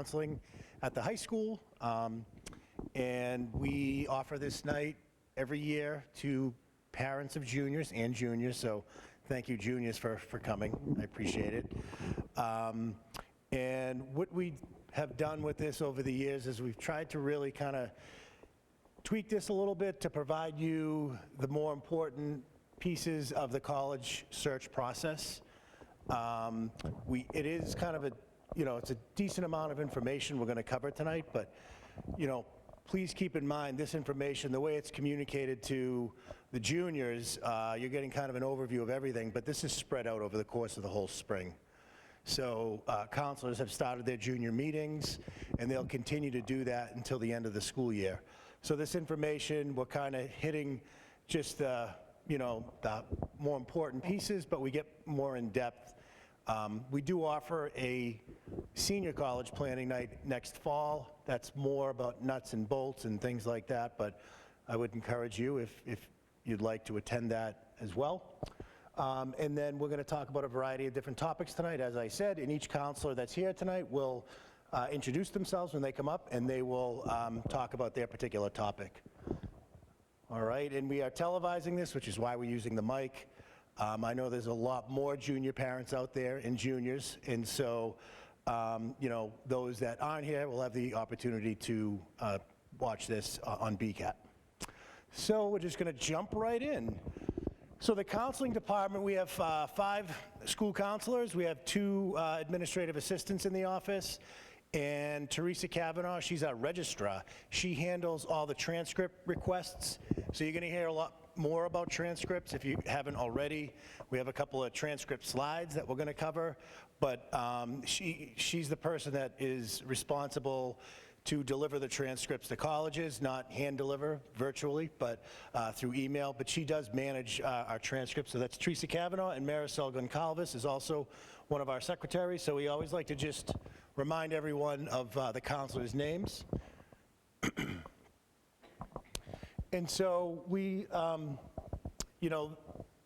counseling at the high school, and we offer this night every year to parents of juniors and juniors, so thank you, juniors, for coming. I appreciate it. And what we have done with this over the years is we've tried to really kind of tweak this a little bit to provide you the more important pieces of the college search process. It is kind of a, it's a decent amount of information we're going to cover tonight, but, please keep in mind this information, the way it's communicated to the juniors, you're getting kind of an overview of everything, but this is spread out over the course of the whole spring. So counselors have started their junior meetings, and they'll continue to do that until the end of the school year. So this information, we're kind of hitting just the more important pieces, but we get more in depth. We do offer a senior college planning night next fall. That's more about nuts and bolts and things like that, but I would encourage you if you'd like to attend that as well. And then we're going to talk about a variety of different topics tonight, as I said, and each counselor that's here tonight will introduce themselves when they come up, and they will talk about their particular topic. All right, and we are televising this, which is why we're using the mic. I know there's a lot more junior parents out there and juniors, and so, those that aren't here will have the opportunity to watch this on BCAT. So we're just going to jump right in. So the counseling department, we have 5 school counselors. We have 2 administrative assistants in the office. And Teresa Kavanaugh, she's our registrar. She handles all the transcript requests. So you're going to hear a lot more about transcripts if you haven't already. We have a couple of transcript slides that we're going to cover. But she's the person that is responsible to deliver the transcripts to colleges, not hand deliver virtually, but through email. But she does manage our transcripts. So that's Teresa Kavanaugh, and Marisol Goncalves is also one of our secretaries. So we always like to just remind everyone of the counselors' names. And so we,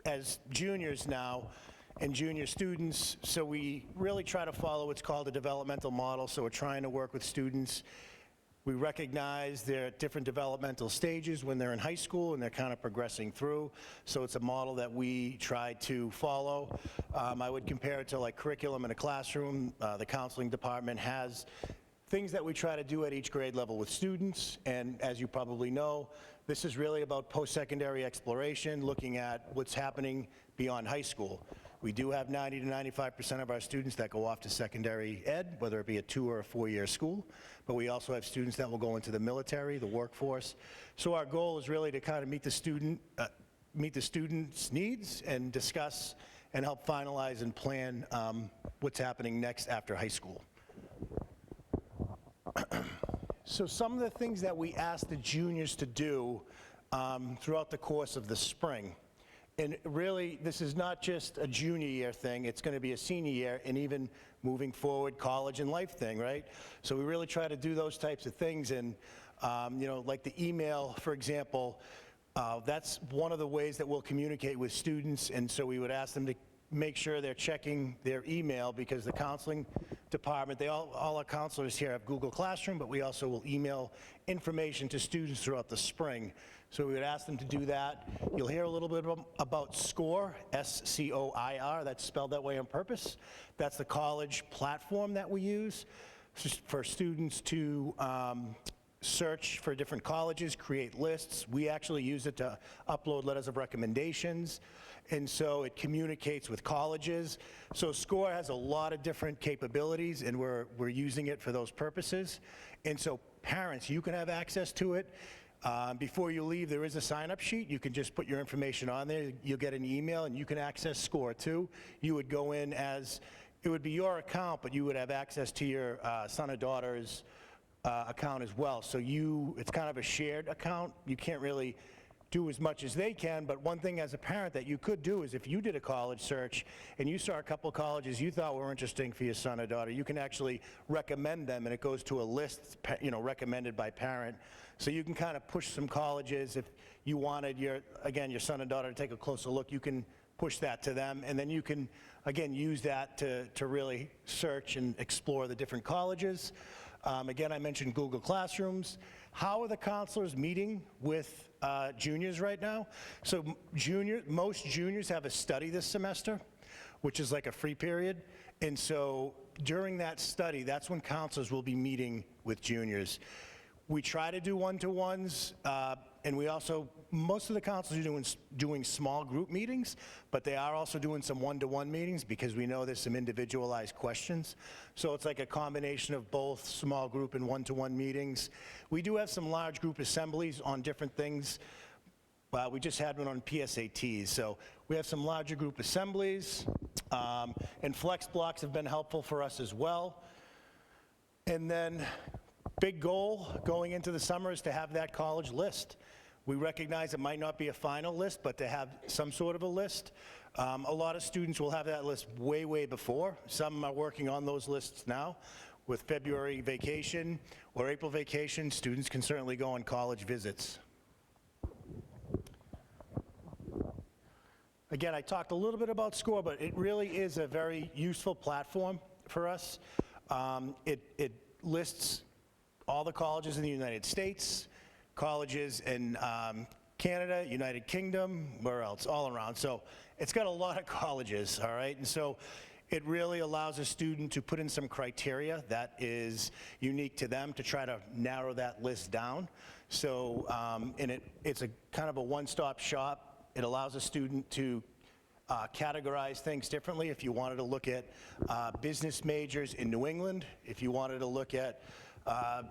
as juniors now, and junior students, so we really try to follow what's called a developmental model. So we're trying to work with students. We recognize they're at different developmental stages when they're in high school and they're kind of progressing through. So it's a model that we try to follow. I would compare it to like curriculum in a classroom. The counseling department has things that we try to do at each grade level with students. And as you probably know, this is really about post-secondary exploration, looking at what's happening beyond high school. We do have 90 to 95% of our students that go off to secondary ed, whether it be a 2 or a 4-year school, but we also have students that will go into the military, the workforce. So our goal is really to kind of meet the student's needs and discuss and help finalize and plan what's happening next after high school. So some of the things that we ask the juniors to do throughout the course of the spring. And really, this is not just a junior year thing, it's going to be a senior year and even moving forward, college and life thing, right? So we really try to do those types of things. And, like the email, for example, that's one of the ways that we'll communicate with students. And so we would ask them to make sure they're checking their email, because the counseling department, all our counselors here have Google Classroom, but we also will email information to students throughout the spring. So we would ask them to do that. You'll hear a little bit about SCOIR, S-C-O-I-R, that's spelled that way on purpose. That's the college platform that we use for students to search for different colleges, create lists. We actually use it to upload letters of recommendations, and so it communicates with colleges. So SCOIR has a lot of different capabilities, and we're using it for those purposes. And so parents, you can have access to it. Before you leave, there is a sign-up sheet. You can just put your information on there. You'll get an email, and you can access SCOIR too. You would go in as, it would be your account, but you would have access to your son or daughter's account as well. So it's kind of a shared account. You can't really do as much as they can, but one thing as a parent that you could do is if you did a college search and you saw a couple of colleges you thought were interesting for your son or daughter, you can actually recommend them, and it goes to a list, recommended by parent. So you can kind of push some colleges. If you wanted your son and daughter to take a closer look, you can push that to them, and then you can, again, use that to really search and explore the different colleges. Again, I mentioned Google Classrooms. How are the counselors meeting with juniors right now? So most juniors have a study this semester, which is like a free period. And so during that study, that's when counselors will be meeting with juniors. We try to do one-to-ones, and we also, most of the counselors are doing small group meetings, but they are also doing some one-to-one meetings because we know there's some individualized questions. So it's like a combination of both small group and one-to-one meetings. We do have some large group assemblies on different things. We just had one on PSATs, so we have some larger group assemblies, and flex blocks have been helpful for us as well. And then big goal going into the summer is to have that college list. We recognize it might not be a final list, but to have some sort of a list. A lot of students will have that list way, way before. Some are working on those lists now. With February vacation or April vacation, students can certainly go on college visits. Again, I talked a little bit about SCORE, but it really is a very useful platform for us. It lists all the colleges in the United States, colleges in Canada, United Kingdom, where else? All around. So it's got a lot of colleges, all right? And so it really allows a student to put in some criteria that is unique to them to try to narrow that list down. So, and it's a kind of a one-stop shop. It allows a student to categorize things differently. If you wanted to look at business majors in New England, if you wanted to look at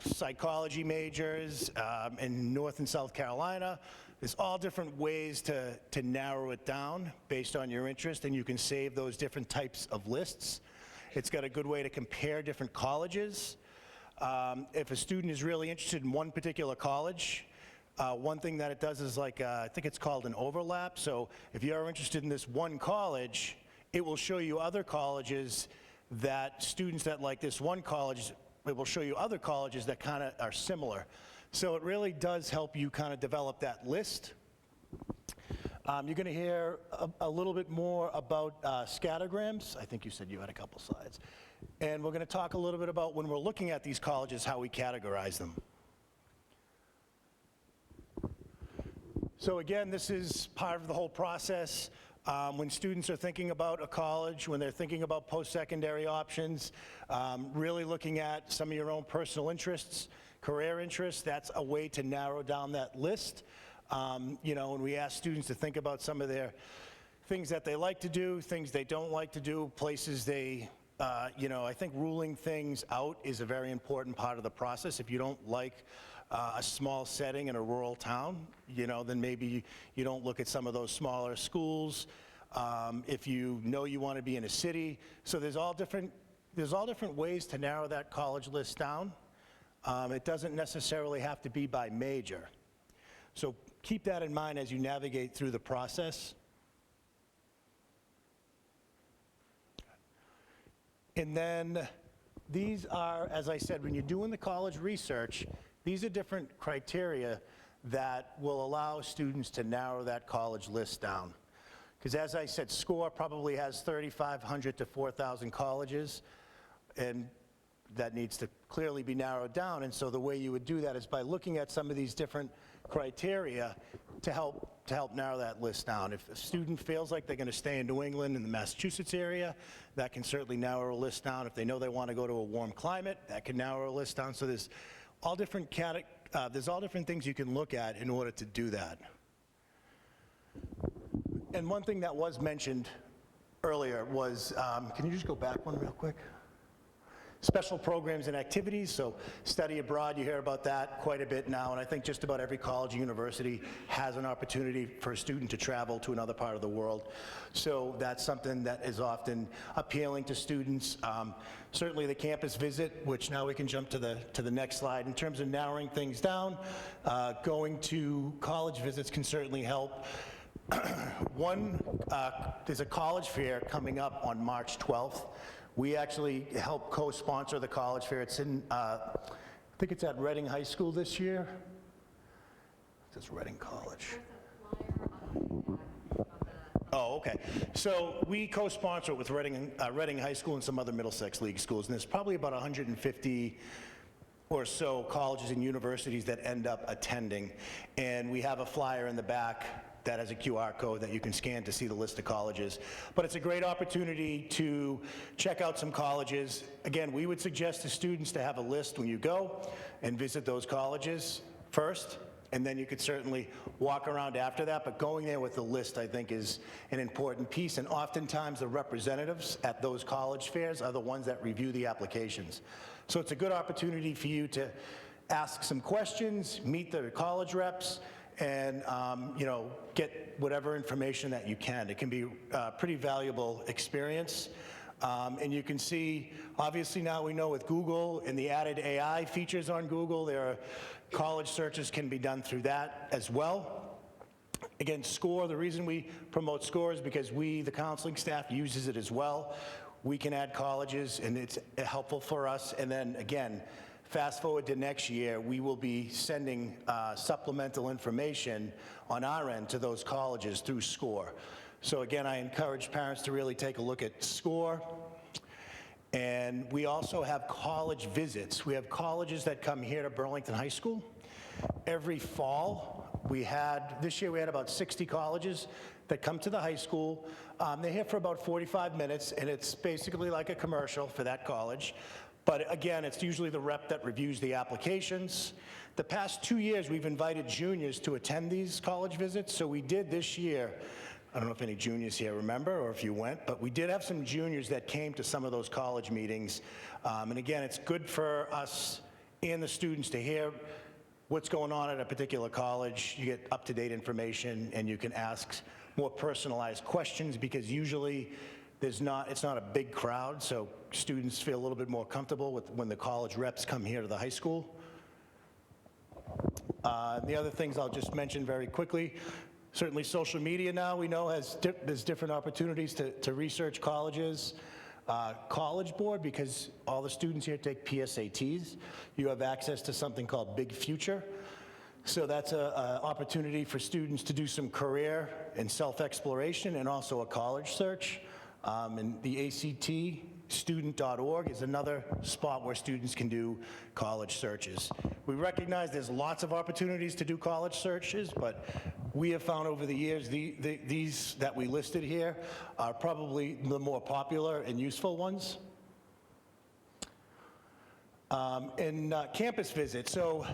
psychology majors in North and South Carolina. There's all different ways to narrow it down based on your interest, and you can save those different types of lists. It's got a good way to compare different colleges. If a student is really interested in one particular college, one thing that it does is like, I think it's called an overlap. So if you're interested in this one college, it will show you other colleges that students that like this one college, it will show you other colleges that kind of are similar. So it really does help you kind of develop that list. You're going to hear a little bit more about scattergrams. I think you said you had a couple slides. And we're going to talk a little bit about when we're looking at these colleges, how we categorize them. So again, this is part of the whole process. When students are thinking about a college, when they're thinking about post-secondary options, really looking at some of your own personal interests, career interests, that's a way to narrow down that list. You know, when we ask students to think about some of their things that they like to do, things they don't like to do, places they, you know, I think ruling things out is a very important part of the process. If you don't like a small setting in a rural town, you know, then maybe you don't look at some of those smaller schools. If you know you want to be in a city, so there's all different ways to narrow that college list down. It doesn't necessarily have to be by major. So keep that in mind as you navigate through the process. And then these are, as I said, when you're doing the college research, these are different criteria that will allow students to narrow that college list down. Because as I said, SCORE probably has 3,500 to 4,000 colleges, and that needs to clearly be narrowed down. And so the way you would do that is by looking at some of these different criteria to help narrow that list down. If a student feels like they're going to stay in New England in the Massachusetts area, that can certainly narrow a list down. If they know they want to go to a warm climate, that can narrow a list down. So there's all different things you can look at in order to do that. And one thing that was mentioned earlier was, can you just go back one real quick? Special programs and activities, so study abroad, you hear about that quite a bit now, and I think just about every college or university has an opportunity for a student to travel to another part of the world. So that's something that is often appealing to students. Certainly the campus visit, which now we can jump to the next slide. In terms of narrowing things down, going to college visits can certainly help. There's a college fair coming up on March 12th. We actually help co-sponsor the college fair. It's in, I think it's at Reading High School this year. It's Reading College. Oh, okay. So we co-sponsor it with Reading High School and some other Middlesex League schools, and there's probably about 150 or so colleges and universities that end up attending. And we have a flyer in the back that has a QR code that you can scan to see the list of colleges. But it's a great opportunity to check out some colleges. Again, we would suggest to students to have a list when you go and visit those colleges first, and then you could certainly walk around after that, but going there with the list, I think, is an important piece, and oftentimes the representatives at those college fairs are the ones that review the applications. So it's a good opportunity for you to ask some questions, meet the college reps, and get whatever information that you can. It can be a pretty valuable experience. And you can see, obviously now we know with Google and the added AI features on Google, there are college searches can be done through that as well. Again, SCORE, the reason we promote SCORE is because the counseling staff uses it as well. We can add colleges and it's helpful for us. And then again, fast forward to next year, we will be sending supplemental information on our end to those colleges through SCORE. So again, I encourage parents to really take a look at SCORE. And we also have college visits. We have colleges that come here to Burlington High School. Every fall, this year we had about 60 colleges that come to the high school. They're here for about 45 minutes, and it's basically like a commercial for that college. But again, it's usually the rep that reviews the applications. The past 2 years, we've invited juniors to attend these college visits. So we did this year. I don't know if any juniors here remember or if you went, but we did have some juniors that came to some of those college meetings. And again, it's good for us and the students to hear what's going on at a particular college. You get up-to-date information and you can ask more personalized questions because usually it's not a big crowd, so students feel a little bit more comfortable with when the college reps come here to the high school. The other things I'll just mention very quickly. Certainly social media now we know there's different opportunities to research colleges. College Board, because all the students here take PSATs, you have access to something called Big Future. So that's an opportunity for students to do some career and self-exploration and also a college search. And the ACTstudent.org is another spot where students can do college searches. We recognize there's lots of opportunities to do college searches, but we have found over the years these that we listed here are probably the more popular and useful ones. And campus visits. So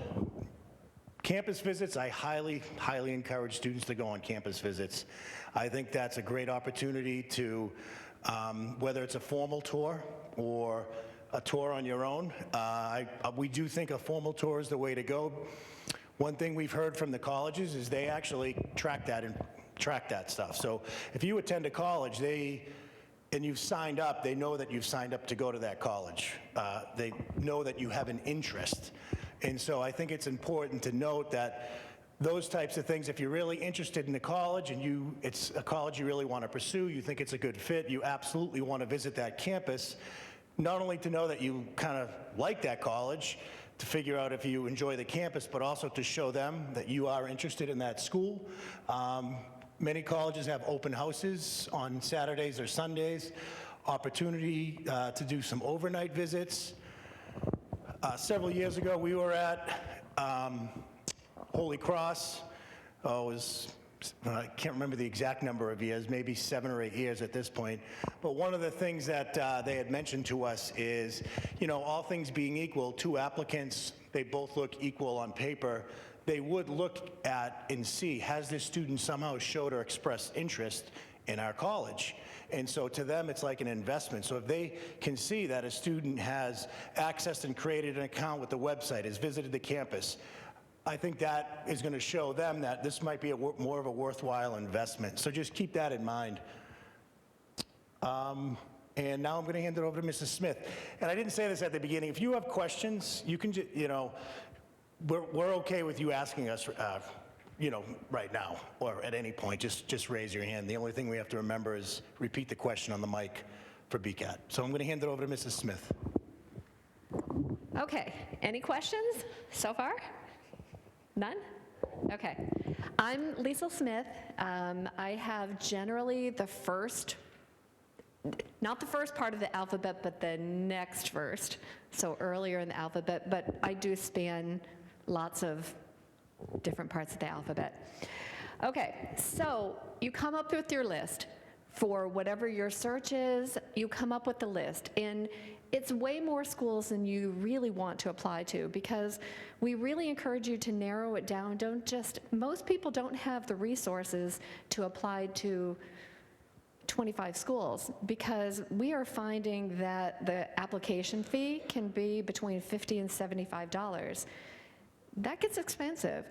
campus visits, I highly, highly encourage students to go on campus visits. I think that's a great opportunity to, whether it's a formal tour or a tour on your own, we do think a formal tour is the way to go. One thing we've heard from the colleges is they actually track that stuff. So if you attend a college, and you've signed up, they know that you've signed up to go to that college. They know that you have an interest. And so I think it's important to note that those types of things, if you're really interested in the college and it's a college you really want to pursue, you think it's a good fit, you absolutely want to visit that campus, not only to know that you kind of like that college, to figure out if you enjoy the campus, but also to show them that you are interested in that school. Many colleges have open houses on Saturdays or Sundays, opportunity to do some overnight visits. Several years ago, we were at Holy Cross. I can't remember the exact number of years, maybe 7 or 8 years at this point. But one of the things that they had mentioned to us is, all things being equal, 2 applicants, they both look equal on paper. They would look at and see, has this student somehow showed or expressed interest in our college? And so to them, it's like an investment. So if they can see that a student has accessed and created an account with the website, has visited the campus, I think that is going to show them that this might be more of a worthwhile investment. So just keep that in mind. And now I'm going to hand it over to Mrs. Smith. And I didn't say this at the beginning. If you have questions, you can just, we're okay with you asking us, right now or at any point. Just raise your hand. The only thing we have to remember is repeat the question on the mic for BCAT. So I'm going to hand it over to Mrs. Smith. Okay. Any questions so far? None? Okay. I'm Liesl Smith. I have generally the first not the first part of the alphabet, but the next first, so earlier in the alphabet, but I do span lots of different parts of the alphabet. Okay, so you come up with your list. For whatever your search is, you come up with the list. And it's way more schools than you really want to apply to, because we really encourage you to narrow it down. Most people don't have the resources to apply to 25 schools, because we are finding that the application fee can be between $50 and $75. That gets expensive.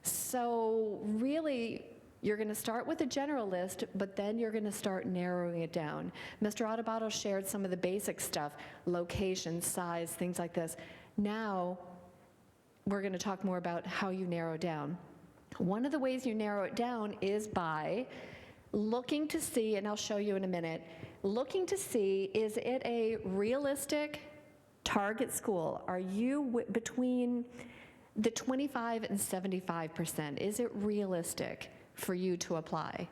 So really, you're going to start with a general list, but then you're going to start narrowing it down. Mr. Adubato shared some of the basic stuff, location, size, things like this. Now, we're going to talk more about how you narrow down. One of the ways you narrow it down is by looking to see, and I'll show you in a minute, looking to see, is it a realistic target school? Are you between the 25 and 75%? Is it realistic for you to apply?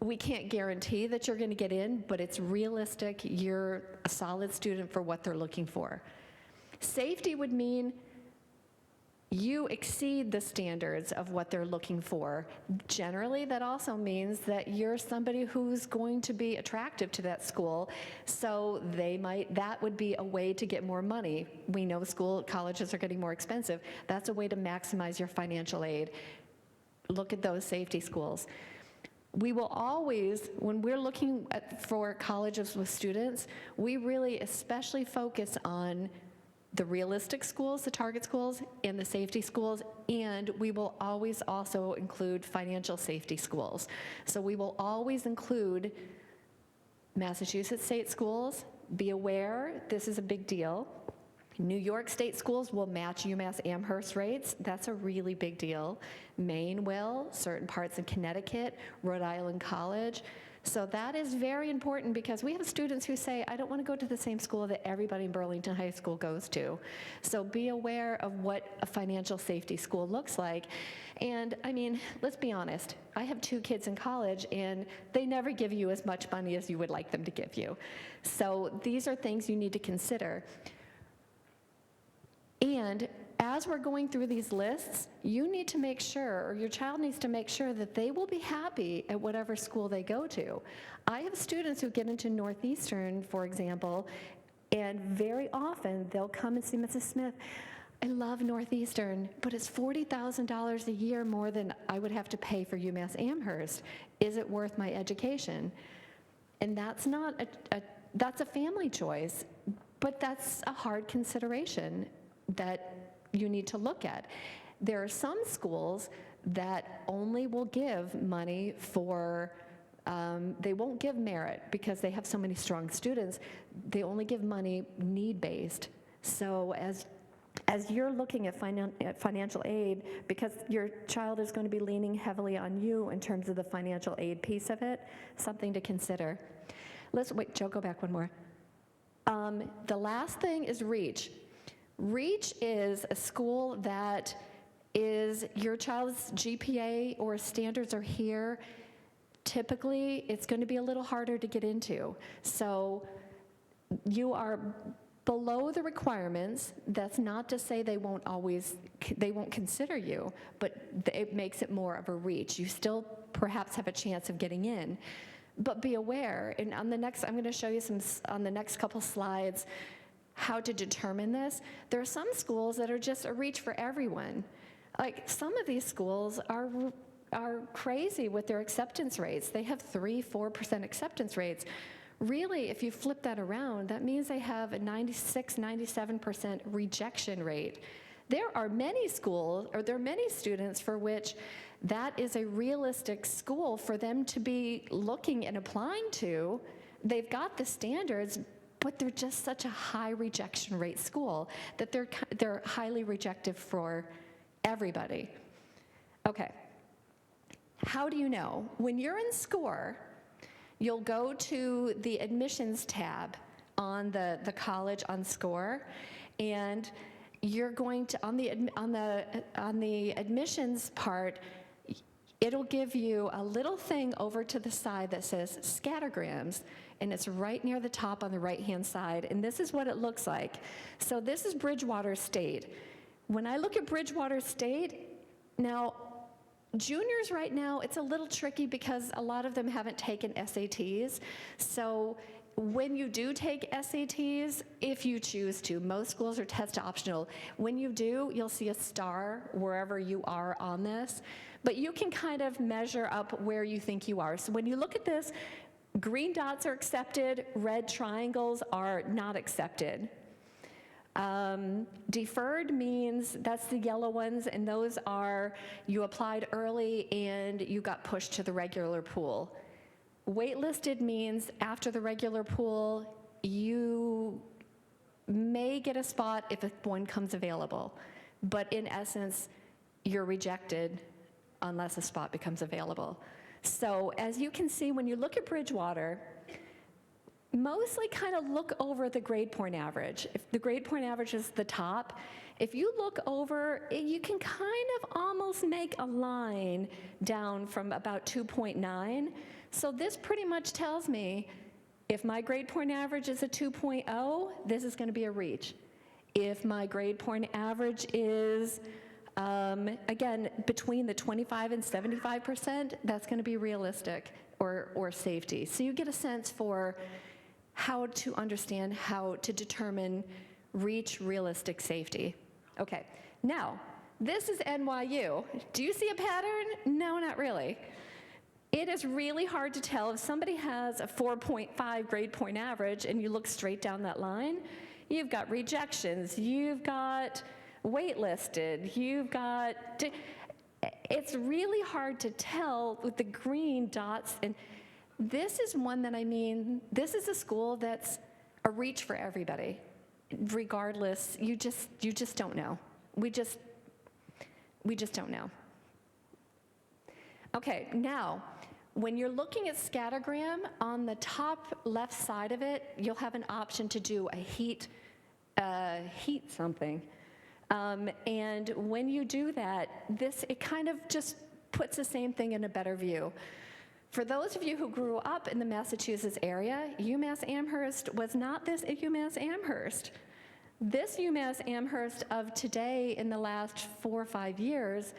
We can't guarantee that you're going to get in, but it's realistic. You're a solid student for what they're looking for. Safety would mean you exceed the standards of what they're looking for. Generally, that also means that you're somebody who's going to be attractive to that school, so that would be a way to get more money. We know colleges are getting more expensive. That's a way to maximize your financial aid. Look at those safety schools. We will always, when we're looking for colleges with students, we really especially focus on the realistic schools, the target schools, and the safety schools, and we will always also include financial safety schools. So we will always include Massachusetts state schools. Be aware, this is a big deal. New York state schools will match UMass Amherst rates. That's a really big deal. Maine will, certain parts in Connecticut, Rhode Island College. So that is very important, because we have students who say, I don't want to go to the same school that everybody in Burlington High School goes to. So be aware of what a financial safety school looks like. And I mean, let's be honest, I have 2 kids in college, and they never give you as much money as you would like them to give you. So these are things you need to consider. And as we're going through these lists, you need to make sure, or your child needs to make sure, that they will be happy at whatever school they go to. I have students who get into Northeastern, for example, and very often they'll come and see Mrs. Smith. I love Northeastern, but it's $40,000 a year more than I would have to pay for UMass Amherst. Is it worth my education? And that's not that's a family choice, but that's a hard consideration that you need to look at. There are some schools that only will give money for, they won't give merit because they have so many strong students. They only give money need-based. So as you're looking at financial aid, because your child is going to be leaning heavily on you in terms of the financial aid piece of it, something to consider. Wait, Joe, go back one more. The last thing is REACH. REACH is a school that is, your child's GPA or standards are here. Typically, it's going to be a little harder to get into. So you are below the requirements. That's not to say they won't consider you, but it makes it more of a reach. You still perhaps have a chance of getting in. But be aware, and I'm going to show you on the next couple slides how to determine this. There are some schools that are just a reach for everyone. Like, some of these schools are crazy with their acceptance rates. They have 3-4% acceptance rates. Really, if you flip that around, that means they have a 96-97% rejection rate. There are many schools, or there are many students for which that is a realistic school for them to be looking and applying to. They've got the standards, but they're just such a high rejection rate school that they're highly rejected for everybody. Okay, how do you know? When you're in SCORE, you'll go to the admissions tab on the college on SCORE, and you're going to, on the admissions part, it'll give you a little thing over to the side that says scattergrams, and it's right near the top on the right-hand side, and this is what it looks like. So this is Bridgewater State. When I look at Bridgewater State, now, juniors right now, it's a little tricky because a lot of them haven't taken SATs. So when you do take SATs, if you choose to, most schools are test optional. When you do, you'll see a star wherever you are on this. But you can kind of measure up where you think you are. So when you look at this, green dots are accepted, red triangles are not accepted. Deferred means that's the yellow ones, and those are you applied early and you got pushed to the regular pool. Waitlisted means after the regular pool, you may get a spot if one comes available, but in essence, you're rejected unless a spot becomes available. So as you can see, when you look at Bridgewater, mostly kind of look over the grade point average. If the grade point average is the top, if you look over, you can kind of almost make a line down from about 2.9. So this pretty much tells me if my grade point average is a 2.0, this is going to be a reach. If my grade point average is, again, between the 25 and 75%, that's going to be realistic or safety. So you get a sense for how to understand how to determine reach realistic safety. Okay, now, this is NYU. Do you see a pattern? No, not really. It is really hard to tell if somebody has a 4.5 grade point average and you look straight down that line, you've got rejections, you've got waitlisted, you've got, it's really hard to tell with the green dots. And this is one that, I mean, this is a school that's a reach for everybody. Regardless, you just don't know. We just don't know. Okay, now, when you're looking at scattergram, on the top left side of it, you'll have an option to do a heat something. And when you do that, it kind of just puts the same thing in a better view. For those of you who grew up in the Massachusetts area, UMass Amherst was not this UMass Amherst. This UMass Amherst of today in the last 4 or 5 years,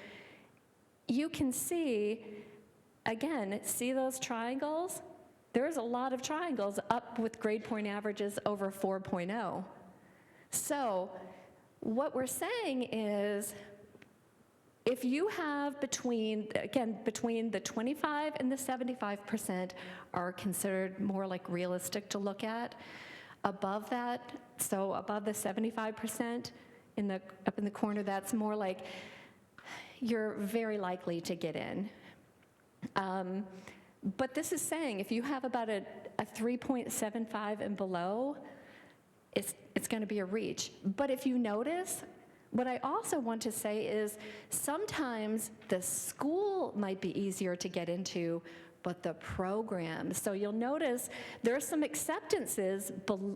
you can see, again, see those triangles? There's a lot of triangles up with grade point averages over 4.0. So what we're saying is, if you have between the 25 and the 75% are considered more like realistic to look at. Above that, so above the 75% up in the corner, that's more like you're very likely to get in. But this is saying if you have about a 3.75 and below, it's going to be a reach. But if you notice, what I also want to say is sometimes the school might be easier to get into, but the program. So you'll notice there are some acceptances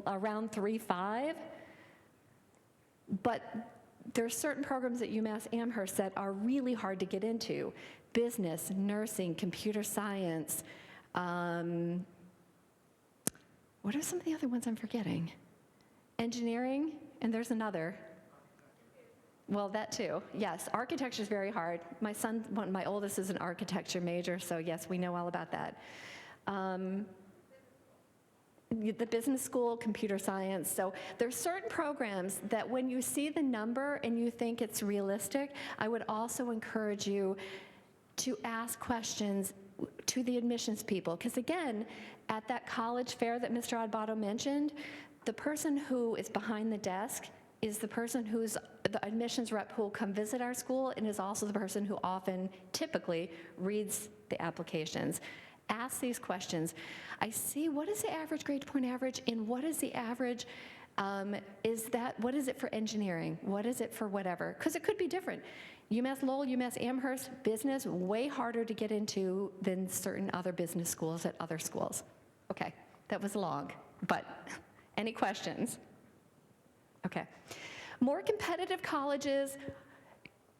around 3.5, but there are certain programs at UMass Amherst that are really hard to get into. Business, nursing, computer science. What are some of the other ones I'm forgetting? Engineering, and there's another. Well, that too, yes. Architecture is very hard. My oldest is an architecture major, so yes, we know all about that. The business school, computer science. So there's certain programs that when you see the number and you think it's realistic, I would also encourage you to ask questions to the admissions people. Because again, at that college fair that Mr. Adbato mentioned, the person who is behind the desk is the person who's the admissions rep who will come visit our school and is also the person who often, typically, reads the applications. Ask these questions. I see, what is the average grade point average and what is the average, what is it for engineering? What is it for whatever? Because it could be different. UMass Lowell, UMass Amherst, business, way harder to get into than certain other business schools at other schools. Okay, that was long, but any questions? Okay. More competitive colleges,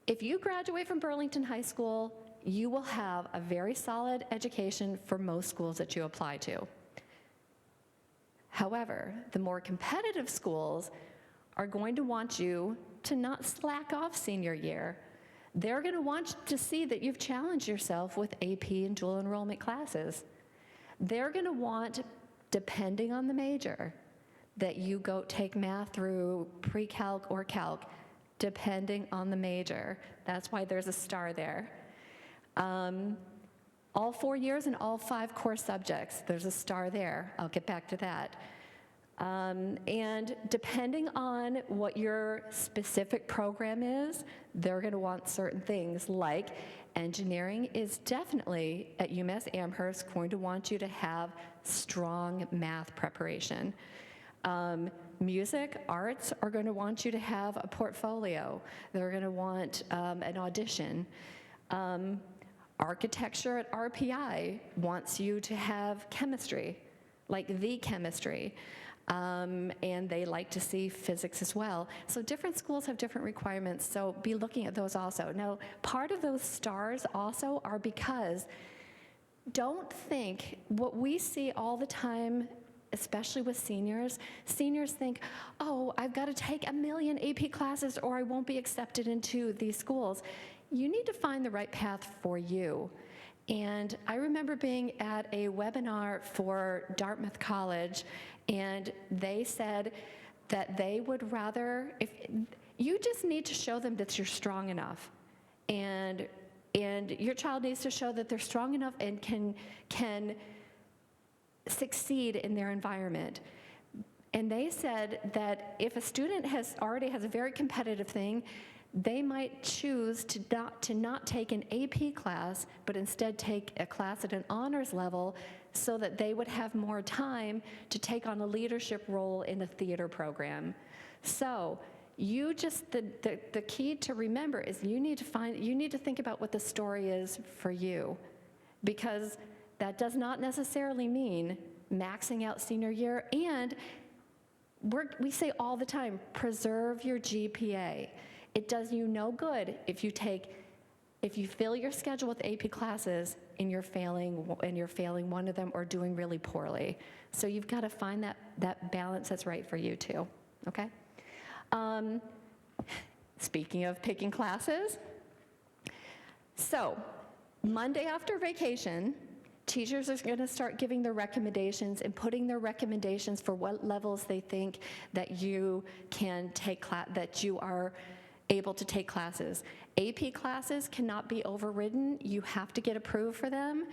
if you graduate from Burlington High School, you will have a very solid education for most schools that you apply to. However, the more competitive schools are going to want you to not slack off senior year. They're going to want to see that you've challenged yourself with AP and dual enrollment classes. They're going to want, depending on the major, that you go take math through pre-calc or calc, depending on the major. That's why there's a star there. All 4 years and all 5 core subjects, there's a star there. I'll get back to that. And depending on what your specific program is, they're going to want certain things, like engineering is definitely at UMass Amherst going to want you to have strong math preparation. Music, arts are going to want you to have a portfolio. They're going to want an audition. Architecture at RPI wants you to have chemistry, like the chemistry. And they like to see physics as well. So different schools have different requirements, so be looking at those also. Now, part of those stars also are because don't think, what we see all the time, especially with seniors think, oh, I've got to take 1 million AP classes or I won't be accepted into these schools. You need to find the right path for you. And I remember being at a webinar for Dartmouth College, and they said that they would rather, if you just need to show them that you're strong enough, and your child needs to show that they're strong enough and can succeed in their environment. And they said that if a student already has a very competitive thing, they might choose to not take an AP class, but instead take a class at an honors level so that they would have more time to take on a leadership role in a theater program. So the key to remember is you need to think about what the story is for you, because that does not necessarily mean maxing out senior year. And we say all the time, preserve your GPA. It does you no good if you fill your schedule with AP classes and you're failing one of them or doing really poorly. So you've got to find that balance that's right for you too, okay? Speaking of picking classes, so Monday after vacation, teachers are going to start giving their recommendations and putting their recommendations for what levels they think that you can take that you are able to take classes. AP classes cannot be overridden. You have to get approved for them.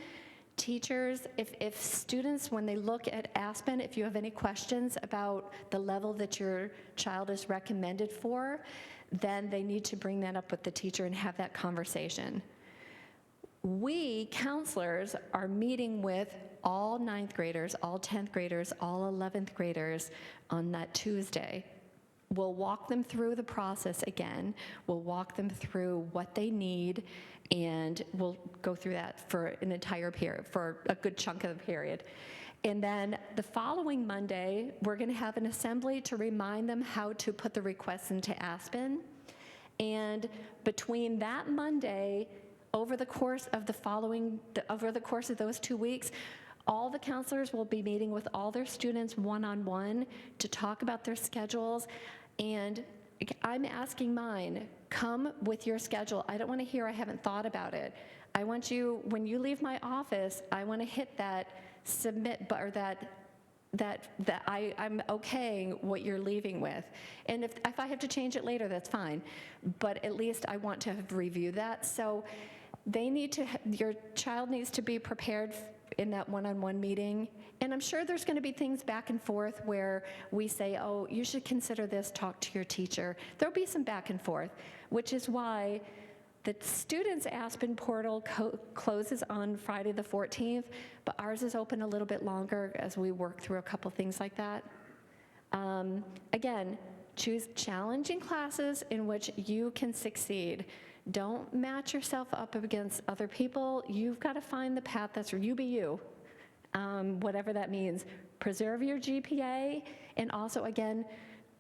Teachers, if students, when they look at Aspen, if you have any questions about the level that your child is recommended for, then they need to bring that up with the teacher and have that conversation. We, counselors, are meeting with all 9th graders, all 10th graders, all 11th graders on that Tuesday. We'll walk them through the process again. We'll walk them through what they need, and we'll go through that for an entire period, for a good chunk of the period. And then the following Monday, we're going to have an assembly to remind them how to put the requests into Aspen. And between that Monday, over the course of those 2 weeks, all the counselors will be meeting with all their students one-on-one to talk about their schedules. And I'm asking mine, come with your schedule. I don't want to hear I haven't thought about it. I want you, when you leave my office, I want to hit that submit or that I'm okaying what you're leaving with. And if I have to change it later, that's fine. But at least I want to have reviewed that. So your child needs to be prepared in that one-on-one meeting. And I'm sure there's going to be things back and forth where we say, oh, you should consider this, talk to your teacher. There'll be some back and forth, which is why the students' Aspen portal closes on Friday the 14th, but ours is open a little bit longer as we work through a couple things like that. Again, choose challenging classes in which you can succeed. Don't match yourself up against other people. You've got to find the path that's you be you, whatever that means. Preserve your GPA, and also, again,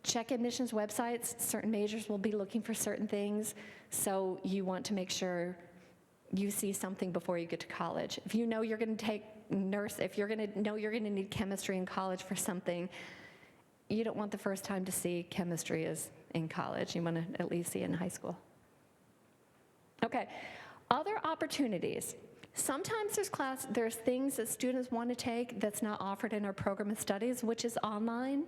check admissions websites. Certain majors will be looking for certain things, so you want to make sure you see something before you get to college. If you know you're going to take nurse, if you're going to know you're going to need chemistry in college for something, you don't want the first time to see chemistry is in college. You want to at least see it in high school. Okay, other opportunities. Sometimes there's things that students want to take that's not offered in our program of studies, which is online.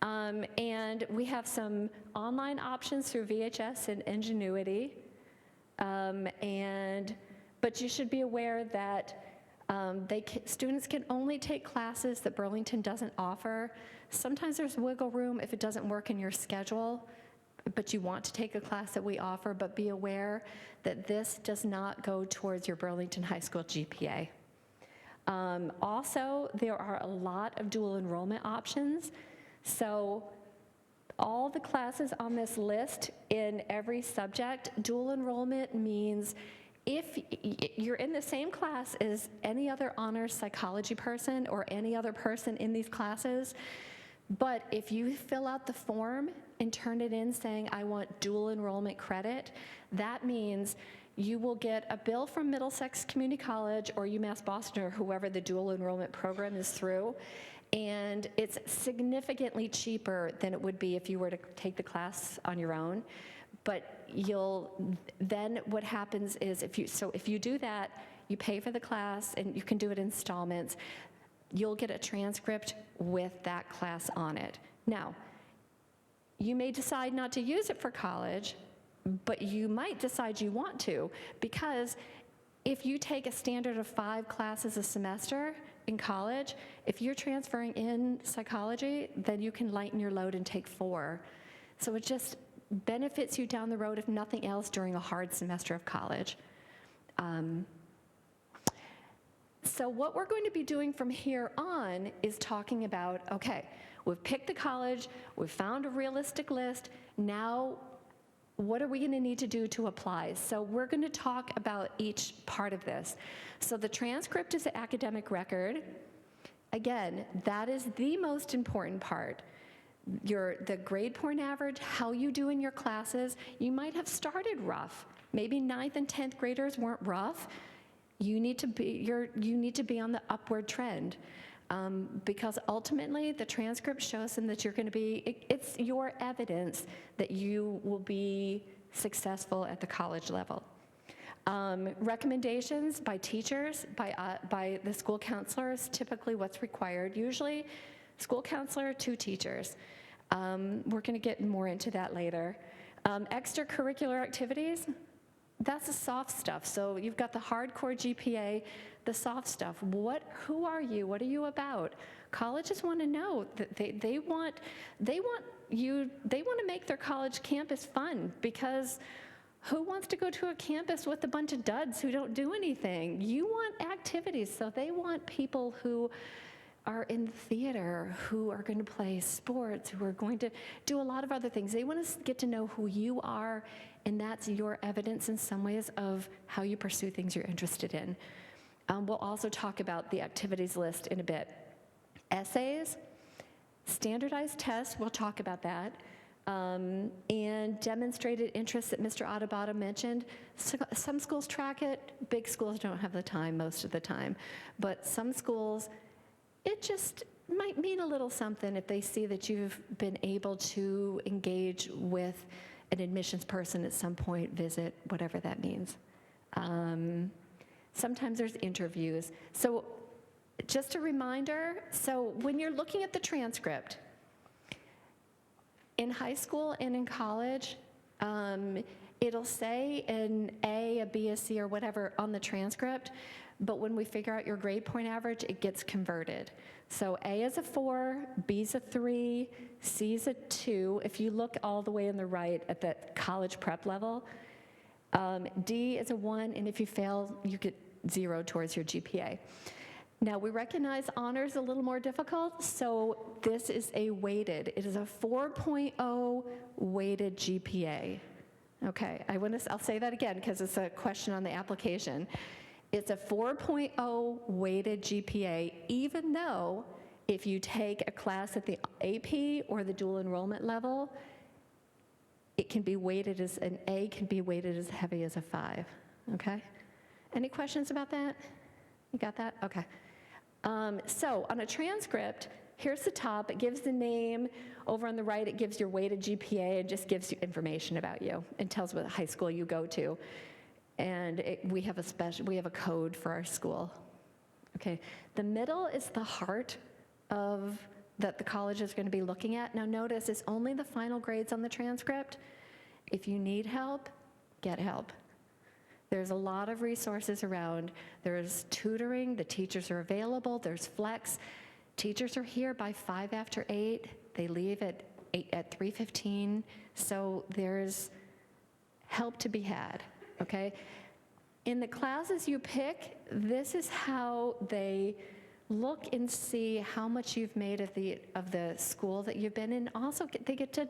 And we have some online options through VHS and Ingenuity. But you should be aware that students can only take classes that Burlington doesn't offer. Sometimes there's wiggle room if it doesn't work in your schedule, but you want to take a class that we offer, but be aware that this does not go towards your Burlington High School GPA. Also, there are a lot of dual enrollment options. So all the classes on this list in every subject, dual enrollment means if you're in the same class as any other honors psychology person or any other person in these classes, but if you fill out the form and turn it in saying, I want dual enrollment credit, that means you will get a bill from Middlesex Community College or UMass Boston or whoever the dual enrollment program is through, and it's significantly cheaper than it would be if you were to take the class on your own. But then what happens is if you do that, you pay for the class and you can do it in installments, you'll get a transcript with that class on it. Now, you may decide not to use it for college, but you might decide you want to, because if you take a standard of 5 classes a semester in college, if you're transferring in psychology, then you can lighten your load and take 4. So it just benefits you down the road, if nothing else, during a hard semester of college. So what we're going to be doing from here on is talking about, okay, we've picked the college, we've found a realistic list, now what are we going to need to do to apply? So we're going to talk about each part of this. So the transcript is the academic record. Again, that is the most important part. The grade point average, how you do in your classes. You might have started rough. Maybe 9th and 10th graders weren't rough. You need to be on the upward trend. Because ultimately the transcript shows them that you're going to be, it's your evidence that you will be successful at the college level. Recommendations by teachers, by the school counselors, typically what's required. Usually school counselor, 2 teachers. We're going to get more into that later. Extracurricular activities, that's the soft stuff. So you've got the hardcore GPA, the soft stuff. Who are you? What are you about? Colleges want to know that they want to make their college campus fun, because who wants to go to a campus with a bunch of duds who don't do anything? You want activities, so they want people who are in theater, who are going to play sports, who are going to do a lot of other things. They want to get to know who you are, and that's your evidence in some ways of how you pursue things you're interested in. We'll also talk about the activities list in a bit. Essays, standardized tests, we'll talk about that, and demonstrated interests that Mr. Addabata mentioned. Some schools track it, big schools don't have the time most of the time, but some schools, it just might mean a little something if they see that you've been able to engage with an admissions person at some point, visit, whatever that means. Sometimes there's interviews. So just a reminder, so when you're looking at the transcript, in high school and in college, it'll say an A, a B, a C, or whatever on the transcript, but when we figure out your grade point average, it gets converted. So A is a 4, B is a 3, C is a 2. If you look all the way on the right at the college prep level, D is a 1, and if you fail, you get 0 towards your GPA. Now, we recognize honors is a little more difficult, so this is a weighted. It is a 4.0 weighted GPA. Okay, I'll say that again because it's a question on the application. It's a 4.0 weighted GPA, even though if you take a class at the AP or the dual enrollment level, it can be weighted as, an A can be weighted as heavy as a 5, okay? Any questions about that? You got that? Okay. So on a transcript, here's the top. It gives the name. Over on the right, it gives your weighted GPA and just gives you information about you and tells what high school you go to. And we have a code for our school. Okay. The middle is the heart of that the college is going to be looking at. Now notice, it's only the final grades on the transcript. If you need help, get help. There's a lot of resources around. There's tutoring, the teachers are available, there's flex. Teachers are here by 5 after 8. They leave at 3:15. So there's help to be had, okay? In the classes you pick, this is how they look and see how much you've made of the school that you've been in. Also, they get to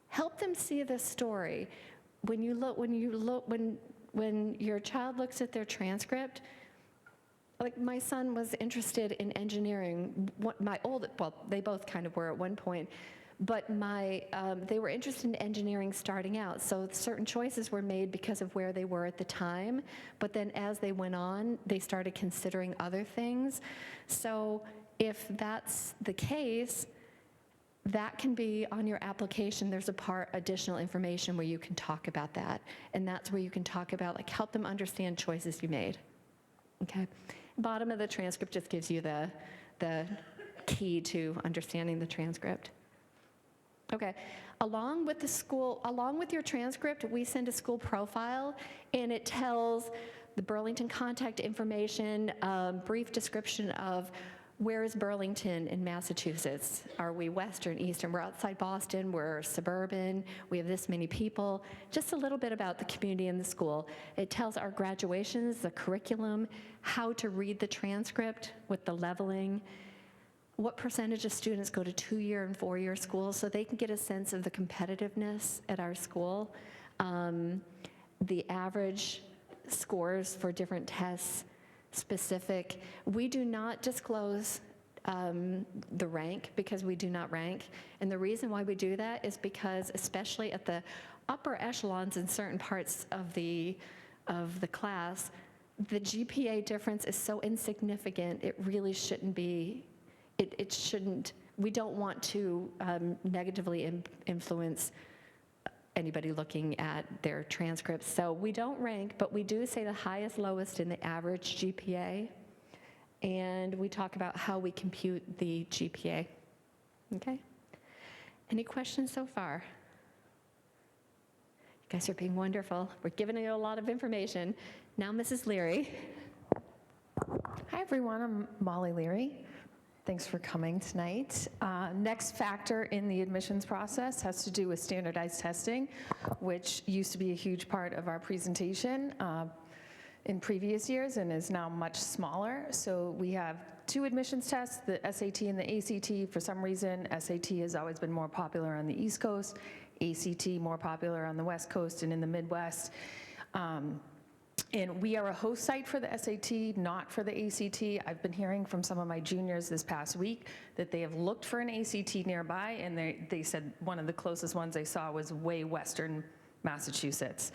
help them see the story. When your child looks at their transcript, like my son was interested in engineering. They both kind of were at one point, but they were interested in engineering starting out. So certain choices were made because of where they were at the time, but then as they went on, they started considering other things. So if that's the case, that can be on your application. There's a part, additional information where you can talk about that. And that's where you can talk about, like, help them understand choices you made. Okay? Bottom of the transcript just gives you the key to understanding the transcript. Okay. Along with your transcript, we send a school profile, and it tells the Burlington contact information, brief description of where is Burlington in Massachusetts? Are we western, eastern? We're outside Boston, we're suburban, we have this many people. Just a little bit about the community and the school. It tells our graduations, the curriculum, how to read the transcript with the leveling, what percentage of students go to 2-year and 4-year schools, so they can get a sense of the competitiveness at our school, the average scores for different tests, specific. We do not disclose the rank because we do not rank. And the reason why we do that is because, especially at the upper echelons in certain parts of the class, the GPA difference is so insignificant, it really shouldn't be, it shouldn't, we don't want to negatively influence anybody looking at their transcripts. So we don't rank, but we do say the highest, lowest, in the average GPA. And we talk about how we compute the GPA. Okay? Any questions so far? You guys are being wonderful. We're giving you a lot of information. Now, Mrs. Leary. Hi, everyone. I'm Molly Leary. Thanks for coming tonight. Next factor in the admissions process has to do with standardized testing, which used to be a huge part of our presentation in previous years and is now much smaller. So we have 2 admissions tests, the SAT and the ACT. For some reason, SAT has always been more popular on the East Coast, ACT more popular on the West Coast and in the Midwest. And we are a host site for the SAT, not for the ACT. I've been hearing from some of my juniors this past week that they have looked for an ACT nearby, and they said one of the closest ones they saw was way western Massachusetts.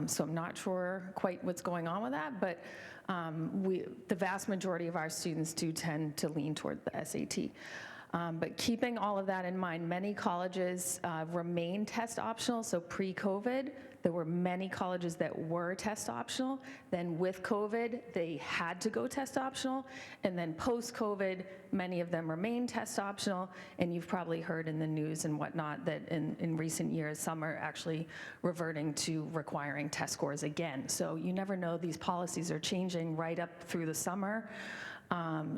So I'm not sure quite what's going on with that, but the vast majority of our students do tend to lean toward the SAT. But keeping all of that in mind, many colleges remain test optional. So pre-COVID, there were many colleges that were test optional. Then with COVID, they had to go test optional. And then post-COVID, many of them remain test optional. And you've probably heard in the news and whatnot that in recent years, some are actually reverting to requiring test scores again. So you never know, these policies are changing right up through the summer.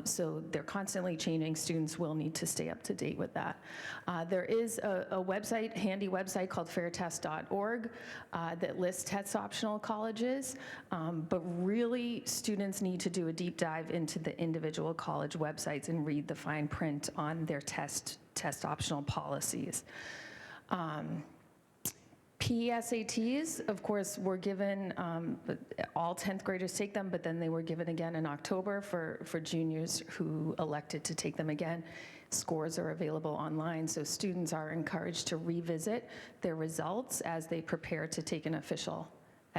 So they're constantly changing. Students will need to stay up to date with that. There is a website, handy website called fairtest.org that lists test optional colleges, but really students need to do a deep dive into the individual college websites and read the fine print on their test optional policies. PSATs, of course, were given, all 10th graders take them, but then they were given again in October for juniors who elected to take them again. Scores are available online, so students are encouraged to revisit their results as they prepare to take an official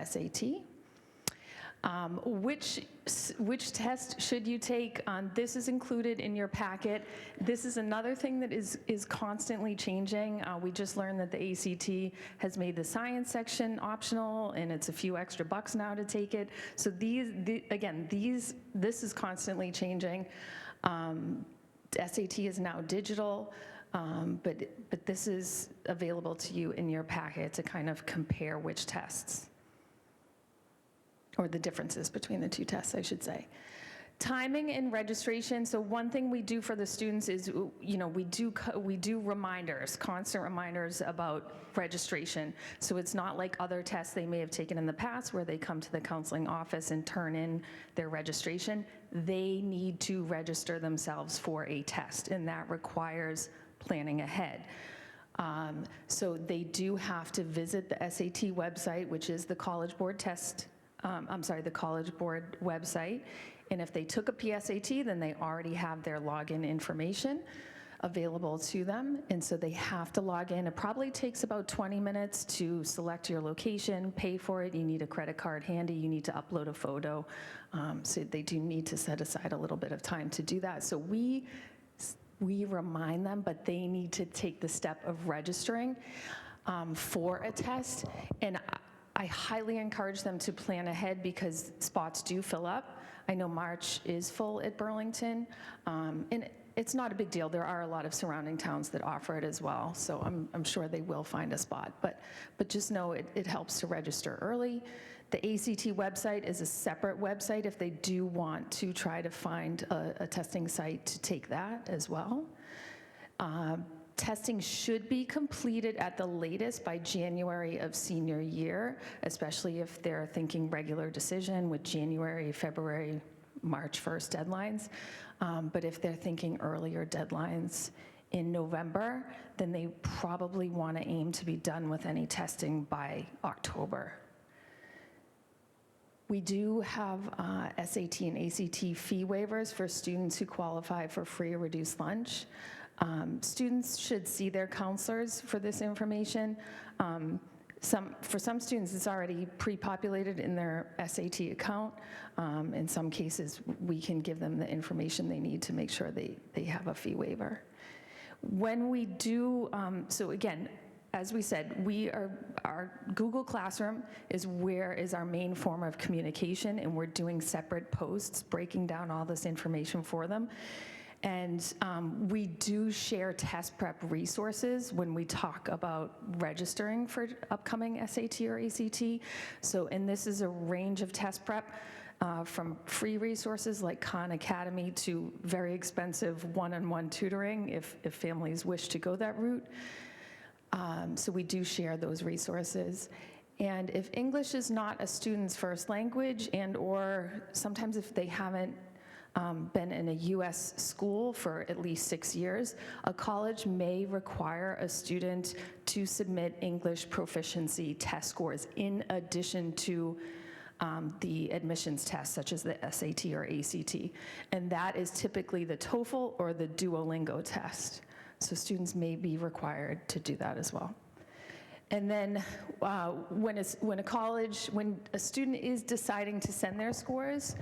SAT. Which test should you take? This is included in your packet. This is another thing that is constantly changing. We just learned that the ACT has made the science section optional, and it's a few extra bucks now to take it. So this is constantly changing. SAT is now digital, but this is available to you in your packet to kind of compare which tests, or the differences between the two tests, I should say. Timing and registration. So one thing we do for the students is, we do reminders, constant reminders about registration. So it's not like other tests they may have taken in the past where they come to the counseling office and turn in their registration. They need to register themselves for a test, and that requires planning ahead. So they do have to visit the SAT website, which is the College Board the College Board website. And if they took a PSAT, then they already have their login information available to them. And so they have to log in. It probably takes about 20 minutes to select your location, pay for it. You need a credit card handy. You need to upload a photo. So they do need to set aside a little bit of time to do that. So we remind them, but they need to take the step of registering for a test. And I highly encourage them to plan ahead because spots do fill up. I know March is full at Burlington, and it's not a big deal. There are a lot of surrounding towns that offer it as well, so I'm sure they will find a spot. But just know it helps to register early. The ACT website is a separate website if they do want to try to find a testing site to take that as well. Testing should be completed at the latest by January of senior year, especially if they're thinking regular decision with January, February, March 1st deadlines. But if they're thinking earlier deadlines in November, then they probably want to aim to be done with any testing by October. We do have SAT and ACT fee waivers for students who qualify for free or reduced lunch. Students should see their counselors for this information. For some students, it's already pre-populated in their SAT account. In some cases, we can give them the information they need to make sure they have a fee waiver. When we do, so again, as we said, our Google Classroom is our main form of communication, and we're doing separate posts breaking down all this information for them. And we do share test prep resources when we talk about registering for upcoming SAT or ACT. And this is a range of test prep from free resources like Khan Academy to very expensive one-on-one tutoring if families wish to go that route. So we do share those resources. And if English is not a student's first language, or sometimes if they haven't been in a U.S. school for at least 6 years, a college may require a student to submit English proficiency test scores in addition to the admissions tests, such as the SAT or ACT. And that is typically the TOEFL or the Duolingo test. So students may be required to do that as well. And then when a student is deciding to send their scores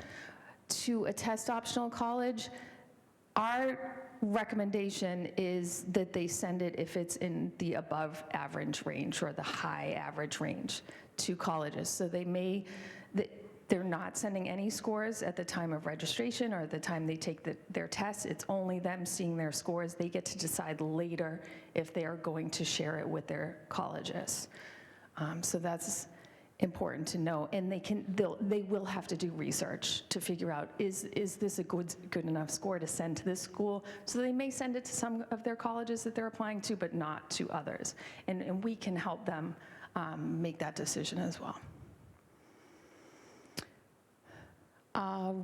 to a test optional college, our recommendation is that they send it if it's in the above average range or the high average range to colleges. So they're not sending any scores at the time of registration or at the time they take their tests. It's only them seeing their scores. They get to decide later if they are going to share it with their colleges. So that's important to know, and they will have to do research to figure out, is this a good enough score to send to this school? So they may send it to some of their colleges that they're applying to, but not to others. And we can help them make that decision as well.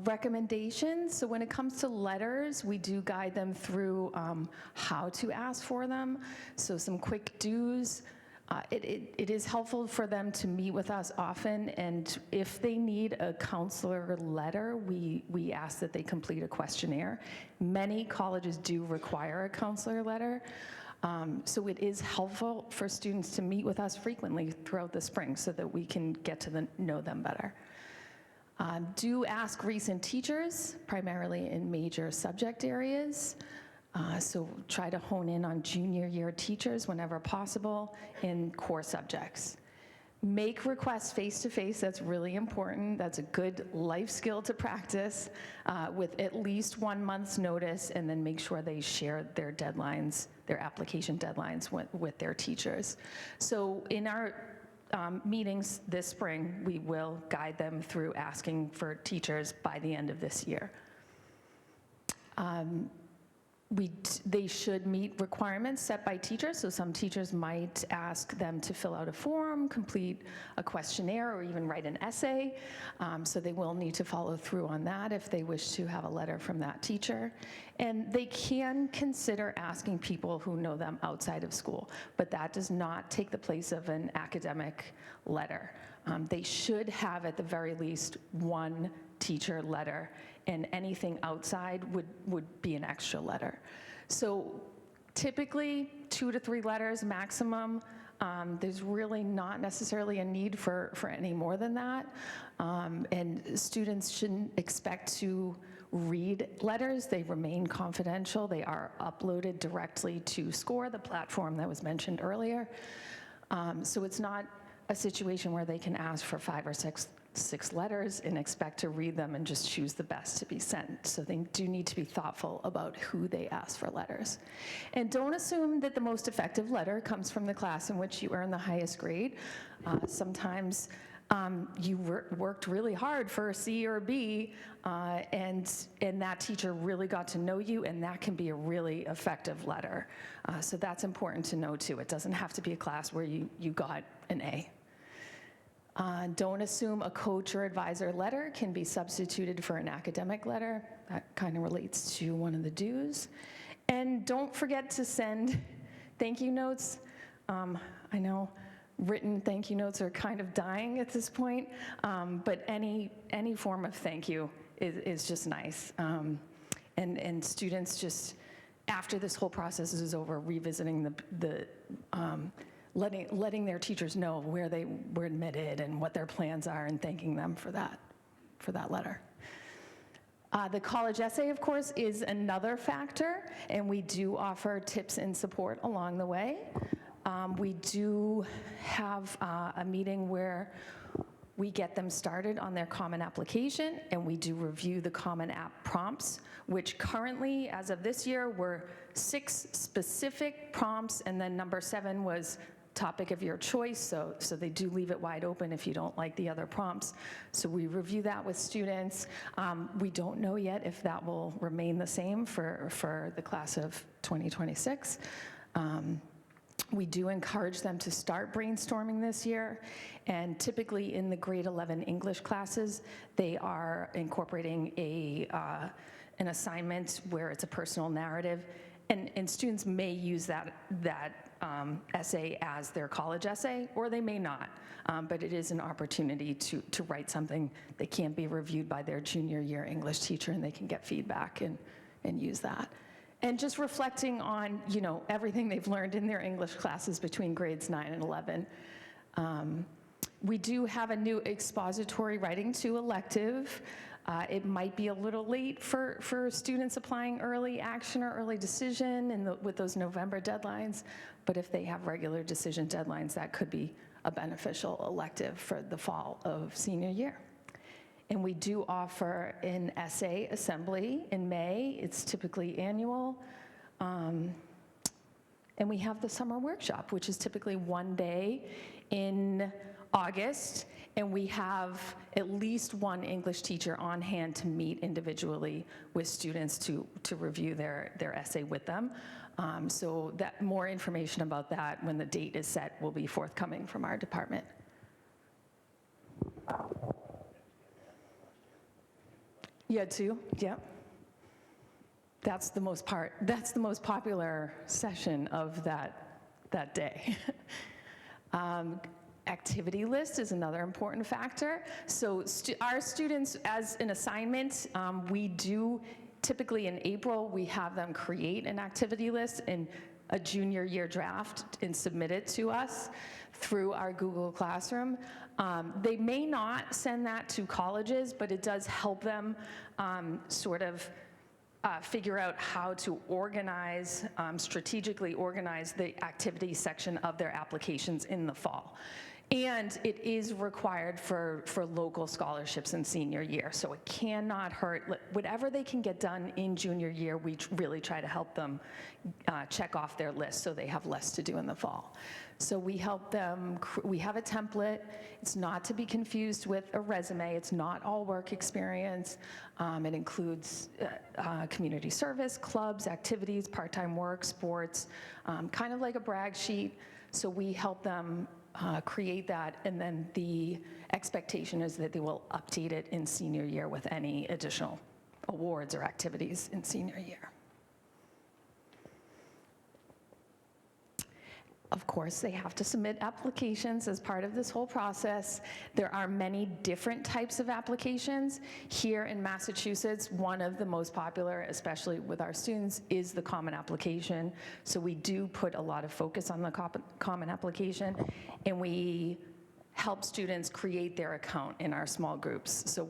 Recommendations. So when it comes to letters, we do guide them through how to ask for them. So some quick do's. It is helpful for them to meet with us often, and if they need a counselor letter, we ask that they complete a questionnaire. Many colleges do require a counselor letter, so it is helpful for students to meet with us frequently throughout the spring so that we can get to know them better. Do ask recent teachers, primarily in major subject areas. So try to hone in on junior year teachers whenever possible in core subjects. Make requests face-to-face, that's really important. That's a good life skill to practice with at least 1 month's notice, and then make sure they share their deadlines, their application deadlines with their teachers. So in our meetings this spring, we will guide them through asking for teachers by the end of this year. They should meet requirements set by teachers, so some teachers might ask them to fill out a form, complete a questionnaire, or even write an essay, so they will need to follow through on that if they wish to have a letter from that teacher. And they can consider asking people who know them outside of school, but that does not take the place of an academic letter. They should have at the very least one teacher letter, and anything outside would be an extra letter. So typically 2 to 3 letters maximum. There's really not necessarily a need for any more than that. And students shouldn't expect to read letters. They remain confidential. They are uploaded directly to SCORE, the platform that was mentioned earlier. So it's not a situation where they can ask for 5 or 6 letters and expect to read them and just choose the best to be sent. So they do need to be thoughtful about who they ask for letters. And don't assume that the most effective letter comes from the class in which you earn the highest grade. Sometimes you worked really hard for a C or a B, and that teacher really got to know you, and that can be a really effective letter. So that's important to know too. It doesn't have to be a class where you got an A. Don't assume a coach or advisor letter can be substituted for an academic letter. That kind of relates to one of the do's. And don't forget to send thank you notes. I know written thank you notes are kind of dying at this point, but any form of thank you is just nice. And students just, after this whole process is over, revisiting letting their teachers know where they were admitted and what their plans are, and thanking them for that letter. The college essay, of course, is another factor, and we do offer tips and support along the way. We do have a meeting where we get them started on their Common Application, and we do review the Common App prompts, which currently, as of this year, were 6 specific prompts, and then number 7 was topic of your choice, so they do leave it wide open if you don't like the other prompts. So we review that with students. We don't know yet if that will remain the same for the class of 2026. We do encourage them to start brainstorming this year, and typically in the grade 11 English classes, they are incorporating an assignment where it's a personal narrative, and students may use that essay as their college essay, or they may not, but it is an opportunity to write something that can be reviewed by their junior year English teacher, and they can get feedback and use that. And just reflecting on, everything they've learned in their English classes between grades 9 and 11. We do have a new expository writing 2 elective. It might be a little late for students applying early action or early decision with those November deadlines, but if they have regular decision deadlines, that could be a beneficial elective for the fall of senior year. And we do offer an essay assembly in May. It's typically annual. And we have the summer workshop, which is typically 1 day in August. And we have at least 1 English teacher on hand to meet individually with students to review their essay with them. So that more information about that when the date is set will be forthcoming from our department. Yeah, 2, yeah. That's the most popular session of that day. Activity list is another important factor. So our students, as an assignment, we do typically in April, we have them create an activity list, and a junior year draft and submit it to us through our Google Classroom. They may not send that to colleges, but it does help them sort of figure out how to organize, strategically organize the activity section of their applications in the fall. And it is required for local scholarships in senior year, so it cannot hurt. Whatever they can get done in junior year, we really try to help them check off their list so they have less to do in the fall. So we help them, we have a template. It's not to be confused with a resume. It's not all work experience. It includes community service, clubs, activities, part-time work, sports, kind of like a brag sheet. So we help them create that, and then the expectation is that they will update it in senior year with any additional awards or activities in senior year. Of course, they have to submit applications as part of this whole process. There are many different types of applications. Here in Massachusetts, one of the most popular, especially with our students, is the Common Application. So we do put a lot of focus on the Common Application, and we help students create their account in our small groups. So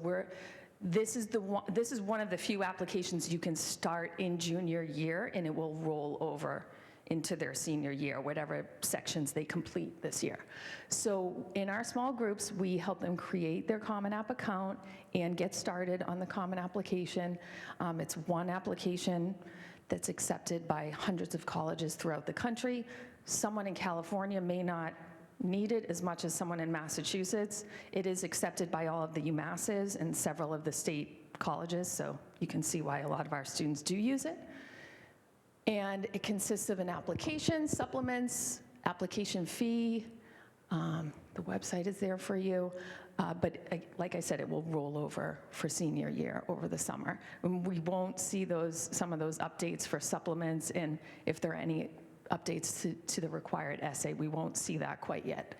this is one of the few applications you can start in junior year, and it will roll over into their senior year, whatever sections they complete this year. So in our small groups, we help them create their Common App account and get started on the Common Application. It's one application that's accepted by hundreds of colleges throughout the country. Someone in California may not need it as much as someone in Massachusetts. It is accepted by all of the UMasses and several of the state colleges, so you can see why a lot of our students do use it. And it consists of an application, supplements, application fee. The website is there for you. But like I said, it will roll over for senior year over the summer. And we won't see some of those updates for supplements, and if there are any updates to the required essay, we won't see that quite yet.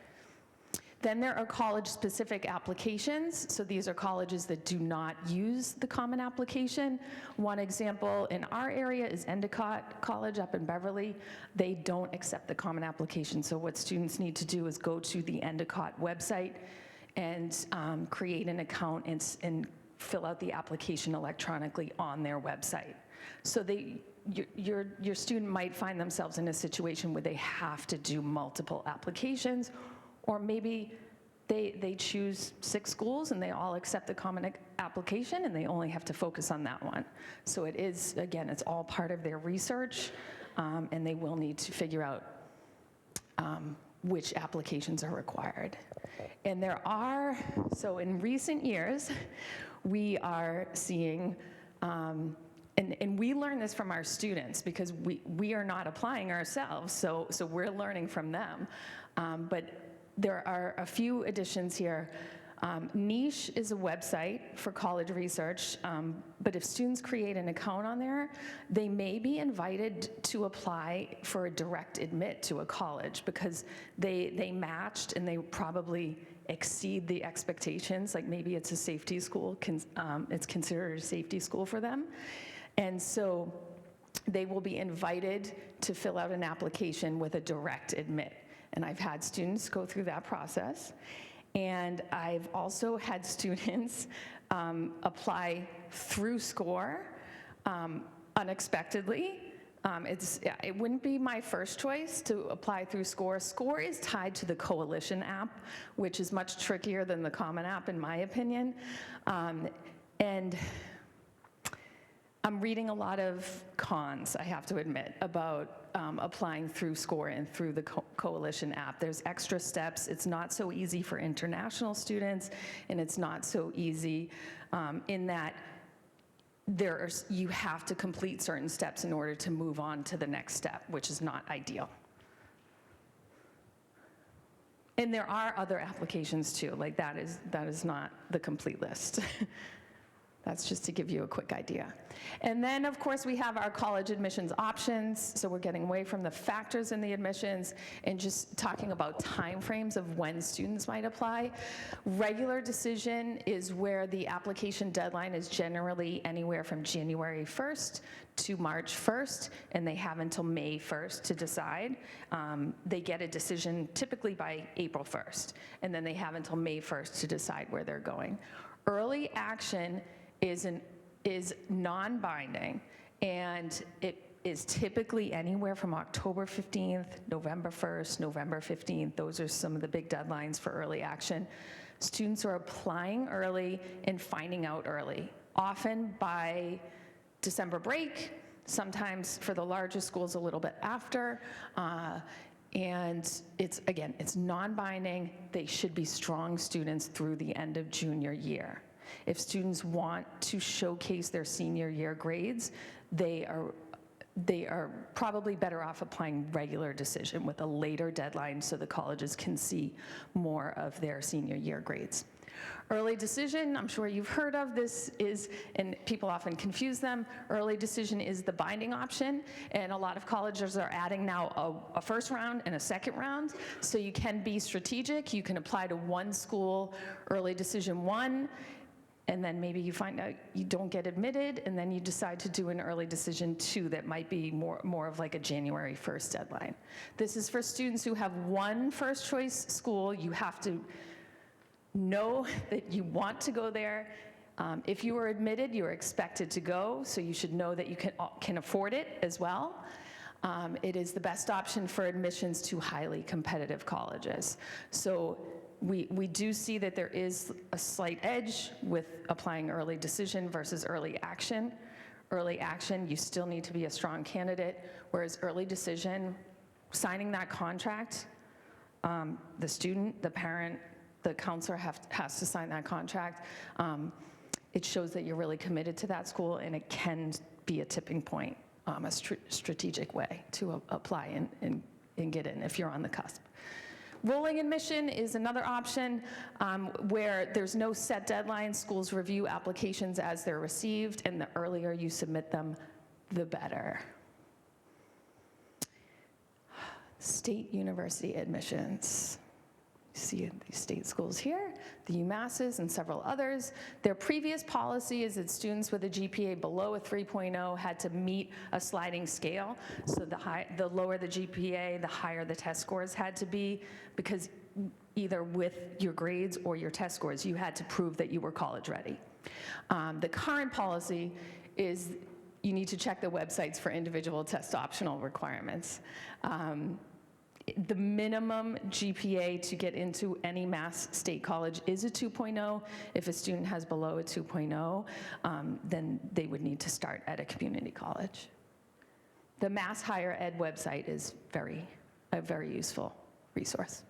Then there are college-specific applications. So these are colleges that do not use the Common Application. One example in our area is Endicott College up in Beverly. They don't accept the Common Application. So what students need to do is go to the Endicott website and create an account and fill out the application electronically on their website. So your student might find themselves in a situation where they have to do multiple applications, or maybe they choose 6 schools and they all accept the Common Application and they only have to focus on that one. So it is, again, it's all part of their research, and they will need to figure out which applications are required. And so in recent years, we are seeing, and we learn this from our students because we are not applying ourselves, so we're learning from them. But there are a few additions here. Niche is a website for college research, but if students create an account on there, they may be invited to apply for a direct admit to a college because they matched and they probably exceed the expectations. Like maybe it's a safety school, it's considered a safety school for them. And so they will be invited to fill out an application with a direct admit. And I've had students go through that process. And I've also had students apply through SCORE unexpectedly. It wouldn't be my first choice to apply through SCORE. SCORE is tied to the Coalition app, which is much trickier than the Common App, in my opinion. And I'm reading a lot of cons, I have to admit, about applying through SCORE and through the Coalition app. There's extra steps. It's not so easy for international students, and it's not so easy in that you have to complete certain steps in order to move on to the next step, which is not ideal. And there are other applications too, like that is not the complete list. That's just to give you a quick idea. And then, of course, we have our college admissions options. So we're getting away from the factors in the admissions and just talking about timeframes of when students might apply. Regular decision is where the application deadline is generally anywhere from January 1st to March 1st, and they have until May 1st to decide. They get a decision typically by April 1st, and then they have until May 1st to decide where they're going. Early action is non-binding, and it is typically anywhere from October 15th, November 1st, November 15th. Those are some of the big deadlines for early action. Students are applying early and finding out early, often by December break, sometimes for the larger schools a little bit after. And it's non-binding. They should be strong students through the end of junior year. If students want to showcase their senior year grades, they are probably better off applying regular decision with a later deadline so the colleges can see more of their senior year grades. Early decision, I'm sure you've heard of this, and people often confuse them. Early decision is the binding option, and a lot of colleges are adding now a first round and a second round. So you can be strategic. You can apply to one school, early decision 1, and then maybe you find out you don't get admitted, and then you decide to do an early decision 2 that might be more of like a January 1st deadline. This is for students who have one first choice school. You have to know that you want to go there. If you are admitted, you are expected to go, so you should know that you can afford it as well. It is the best option for admissions to highly competitive colleges. So we do see that there is a slight edge with applying early decision versus early action. Early action, you still need to be a strong candidate, whereas early decision, signing that contract, the student, the parent, the counselor has to sign that contract. It shows that you're really committed to that school, and it can be a tipping point, a strategic way to apply and get in if you're on the cusp. Rolling admission is another option where there's no set deadline. Schools review applications as they're received, and the earlier you submit them, the better. State university admissions. You see these state schools here, the UMass's and several others. Their previous policy is that students with a GPA below a 3.0 had to meet a sliding scale. So the lower the GPA, the higher the test scores had to be, because either with your grades or your test scores, you had to prove that you were college ready. The current policy is you need to check the websites for individual test optional requirements. The minimum GPA to get into any Mass State college is a 2.0. If a student has below a 2.0, then they would need to start at a community college. The Mass Higher Ed website is a very useful resource.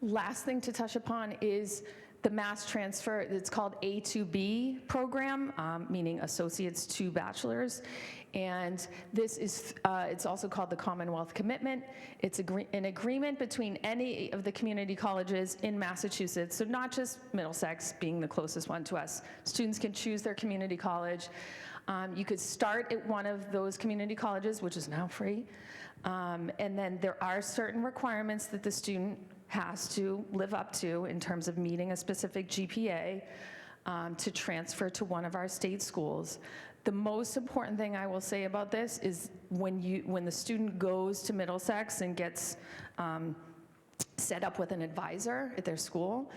Last thing to touch upon is the mass transfer. It's called A2B program, meaning associates to bachelors. And this is, it's also called the Commonwealth Commitment. It's an agreement between any of the community colleges in Massachusetts, so not just Middlesex being the closest one to us. Students can choose their community college. You could start at one of those community colleges, which is now free. And then there are certain requirements that the student has to live up to in terms of meeting a specific GPA to transfer to one of our state schools. The most important thing I will say about this is when the student goes to Middlesex and gets set up with an advisor at their school,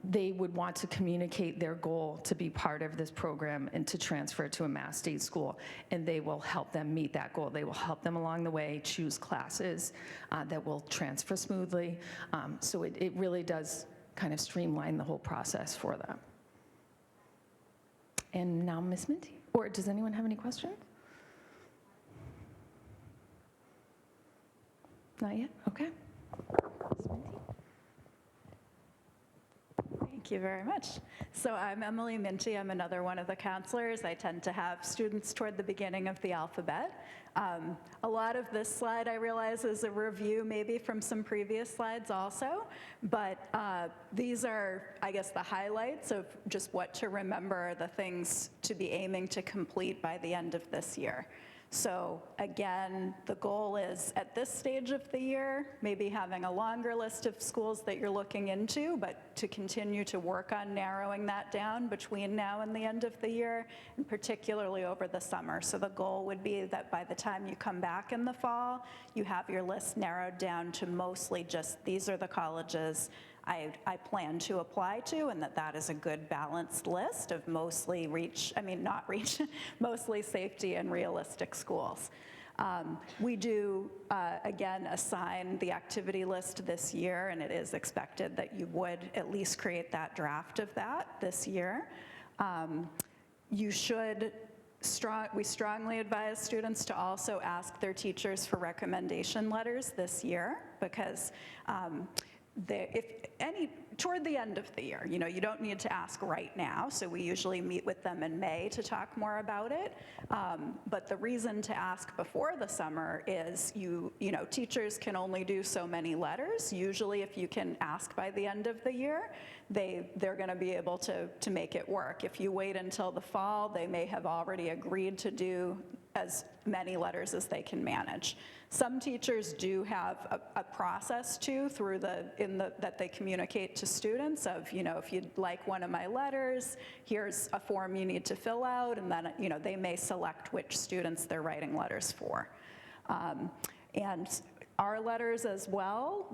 they would want to communicate their goal to be part of this program and to transfer to a Mass State school, and they will help them meet that goal. They will help them along the way choose classes that will transfer smoothly. So it really does kind of streamline the whole process for them. And now Ms. Minty, or does anyone have any questions? Not yet? Okay. Ms. Minty. Thank you very much. So I'm Emily Minty. I'm another one of the counselors. I tend to have students toward the beginning of the alphabet. A lot of this slide, I realize, is a review maybe from some previous slides also, but these are, I guess, the highlights of just what to remember, the things to be aiming to complete by the end of this year. So again, the goal is at this stage of the year, maybe having a longer list of schools that you're looking into, but to continue to work on narrowing that down between now and the end of the year, and particularly over the summer. So the goal would be that by the time you come back in the fall, you have your list narrowed down to mostly just these are the colleges I plan to apply to, and that is a good balanced list of mostly mostly safety and realistic schools. We do, again, assign the activity list this year, and it is expected that you would at least create that draft of that this year. You should we strongly advise students to also ask their teachers for recommendation letters this year, because toward the end of the year, you don't need to ask right now, so we usually meet with them in May to talk more about it. But the reason to ask before the summer is teachers can only do so many letters. Usually if you can ask by the end of the year, they're going to be able to make it work. If you wait until the fall, they may have already agreed to do as many letters as they can manage. Some teachers do have a process too that they communicate to students of, if you'd like one of my letters, here's a form you need to fill out, and then they may select which students they're writing letters for. And our letters as well,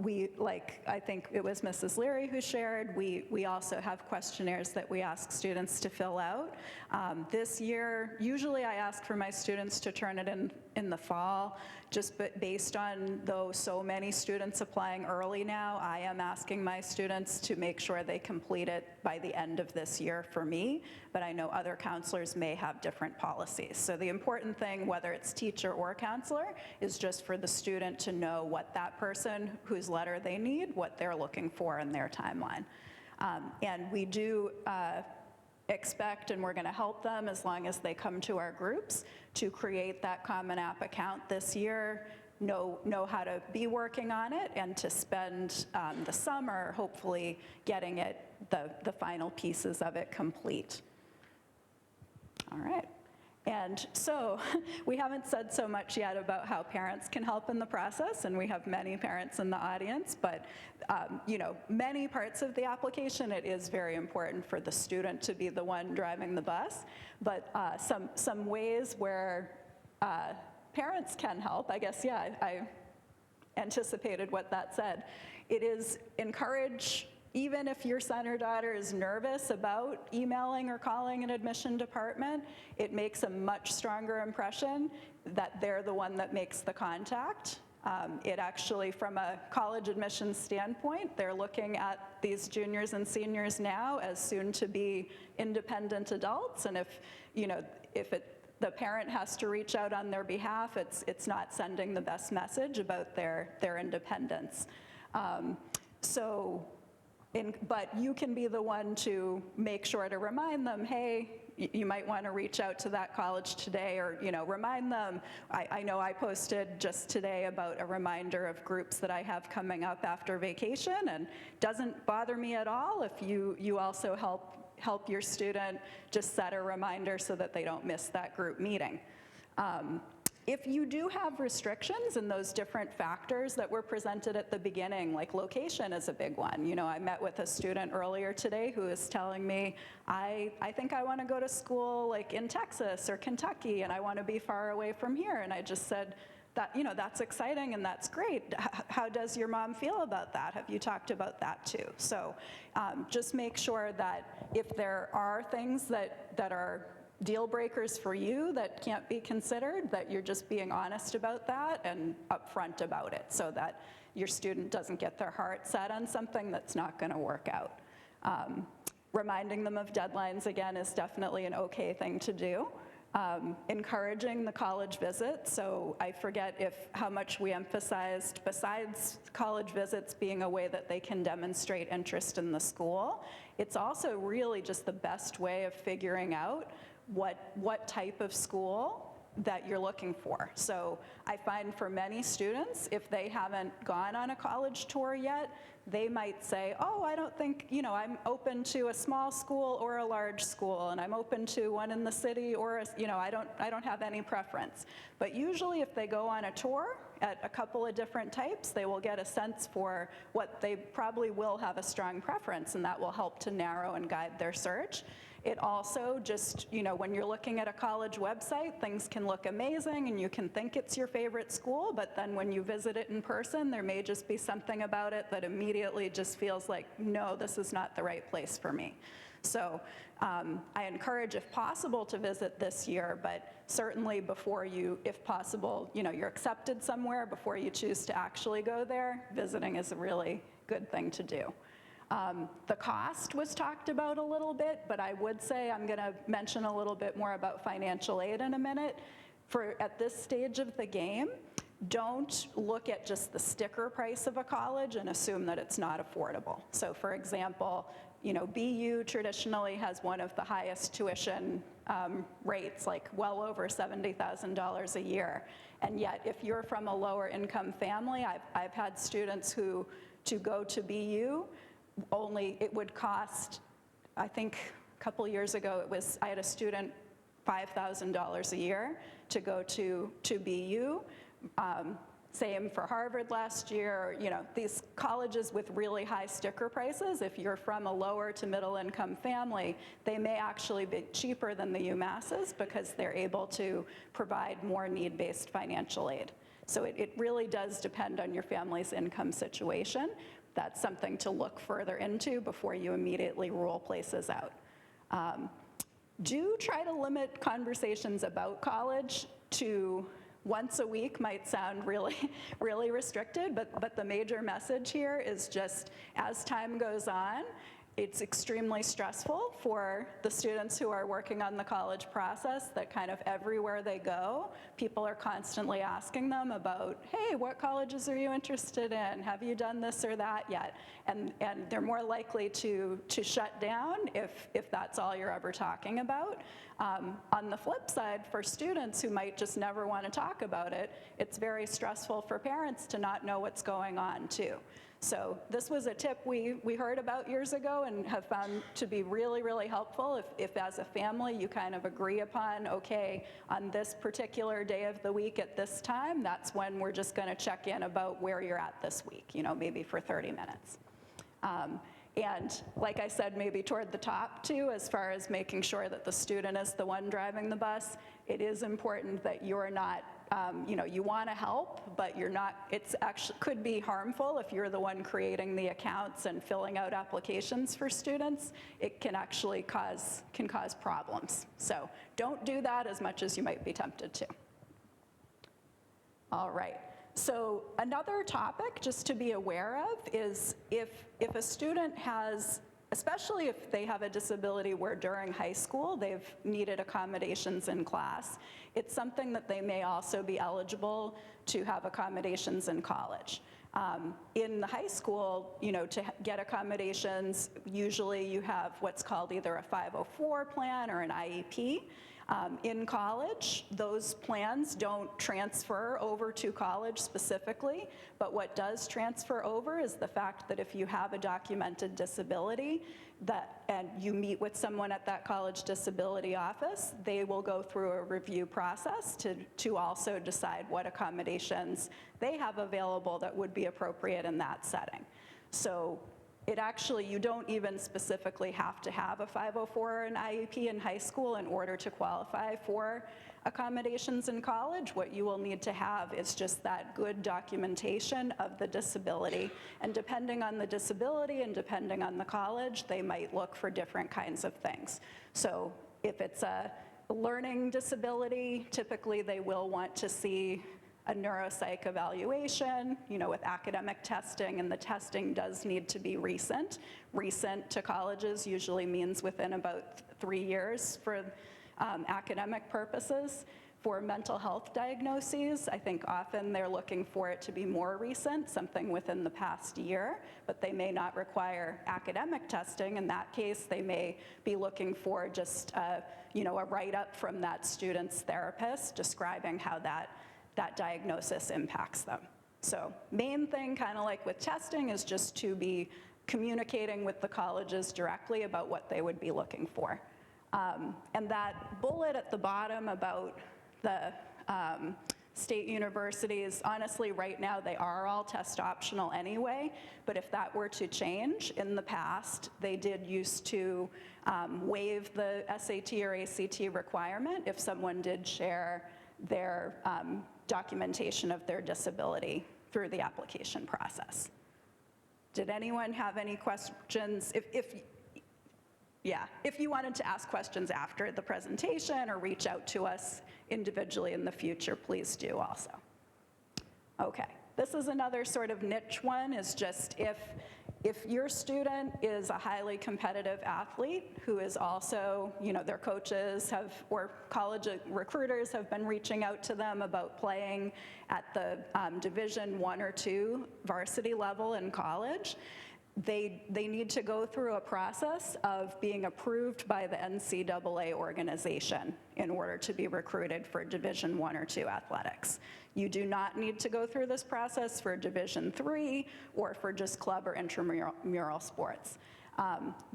I think it was Mrs. Leary who shared, we also have questionnaires that we ask students to fill out. This year, usually I ask for my students to turn it in the fall, just based on so many students applying early now, I am asking my students to make sure they complete it by the end of this year for me, but I know other counselors may have different policies. So the important thing, whether it's teacher or counselor, is just for the student to know what that person whose letter they need, what they're looking for in their timeline. And we do expect, and we're going to help them as long as they come to our groups, to create that Common App account this year, know how to be working on it, and to spend the summer hopefully getting the final pieces of it complete. All right. And so we haven't said so much yet about how parents can help in the process, and we have many parents in the audience, but many parts of the application, it is very important for the student to be the one driving the bus, but some ways where parents can help, I guess, I anticipated what that said. It is encourage, even if your son or daughter is nervous about emailing or calling an admission department, it makes a much stronger impression that they're the one that makes the contact. It actually, from a college admissions standpoint, they're looking at these juniors and seniors now as soon-to-be independent adults, and if the parent has to reach out on their behalf, it's not sending the best message about their independence. But you can be the one to make sure to remind them, hey, you might want to reach out to that college today, or remind them. I know I posted just today about a reminder of groups that I have coming up after vacation, and doesn't bother me at all if you also help your student just set a reminder so that they don't miss that group meeting. If you do have restrictions in those different factors that were presented at the beginning, like location is a big one. I met with a student earlier today who is telling me, I think I want to go to school like in Texas or Kentucky, and I want to be far away from here. And I just said, that's exciting and that's great. How does your mom feel about that? Have you talked about that too? So just make sure that if there are things that are deal breakers for you that can't be considered, that you're just being honest about that and upfront about it, so that your student doesn't get their heart set on something that's not going to work out. Reminding them of deadlines, again, is definitely an okay thing to do. encouraging the college visit. So I forget how much we emphasized, besides college visits being a way that they can demonstrate interest in the school, it's also really just the best way of figuring out what type of school that you're looking for. So I find for many students, if they haven't gone on a college tour yet, they might say, oh, I don't think, I'm open to a small school or a large school, and I'm open to one in the city, or, I don't have any preference. But usually if they go on a tour at a couple of different types, they will get a sense for what they probably will have a strong preference, and that will help to narrow and guide their search. It also just, when you're looking at a college website, things can look amazing and you can think it's your favorite school, but then when you visit it in person, there may just be something about it that immediately just feels like, no, this is not the right place for me. So I encourage, if possible, to visit this year, but certainly before you, if possible, you're accepted somewhere, before you choose to actually go there, visiting is a really good thing to do. The cost was talked about a little bit, but I would say I'm going to mention a little bit more about financial aid in a minute. At this stage of the game, don't look at just the sticker price of a college and assume that it's not affordable. So for example, BU traditionally has one of the highest tuition rates, like well over $70,000 a year. And yet, if you're from a lower income family, I've had students who, to go to BU, it would cost, I think a couple years ago, I had a student $5,000 a year to go to BU. Same for Harvard last year. These colleges with really high sticker prices, if you're from a lower to middle income family, they may actually be cheaper than the UMass's because they're able to provide more need-based financial aid. So it really does depend on your family's income situation. That's something to look further into before you immediately rule places out. Do try to limit conversations about college to once a week. Might sound really, really restricted, but the major message here is just as time goes on, it's extremely stressful for the students who are working on the college process that kind of everywhere they go, people are constantly asking them about, hey, what colleges are you interested in? Have you done this or that yet? And they're more likely to shut down if that's all you're ever talking about. On the flip side, for students who might just never want to talk about it, it's very stressful for parents to not know what's going on too. So this was a tip we heard about years ago and have found to be really, really helpful. If as a family you kind of agree upon, okay, on this particular day of the week at this time, that's when we're just going to check in about where you're at this week, maybe for 30 minutes. And like I said, maybe toward the top too, as far as making sure that the student is the one driving the bus, it is important that you're not, you want to help, but you're not, it's actually could be harmful if you're the one creating the accounts and filling out applications for students. It can actually cause problems. So don't do that as much as you might be tempted to. All right. So another topic just to be aware of is if a student has, especially if they have a disability where during high school they've needed accommodations in class, it's something that they may also be eligible to have accommodations in college. In the high school, to get accommodations, usually you have what's called either a 504 plan or an IEP. In college, those plans don't transfer over to college specifically, but what does transfer over is the fact that if you have a documented disability and you meet with someone at that college disability office, they will go through a review process to also decide what accommodations they have available that would be appropriate in that setting. So you don't even specifically have to have a 504 or an IEP in high school in order to qualify for accommodations in college. What you will need to have is just that good documentation of the disability. And depending on the disability and depending on the college, they might look for different kinds of things. So if it's a learning disability, typically they will want to see a neuropsych evaluation, with academic testing, and the testing does need to be recent. Recent to colleges usually means within about 3 years for academic purposes. For mental health diagnoses, I think often they're looking for it to be more recent, something within the past year, but they may not require academic testing. In that case, they may be looking for just a write-up from that student's therapist describing how that diagnosis impacts them. So main thing, kind of like with testing, is just to be communicating with the colleges directly about what they would be looking for. And that bullet at the bottom about the state universities, honestly, right now, they are all test optional anyway, but if that were to change, in the past, they did used to waive the SAT or ACT requirement if someone did share their documentation of their disability through the application process. Did anyone have any questions? If you wanted to ask questions after the presentation or reach out to us individually in the future, please do also. Okay, this is another sort of niche one, is just if your student is a highly competitive athlete who is also, their coaches or college recruiters have been reaching out to them about playing at the Division I or II varsity level in college, they need to go through a process of being approved by the NCAA organization in order to be recruited for Division I or II athletics. You do not need to go through this process for Division III or for just club or intramural sports.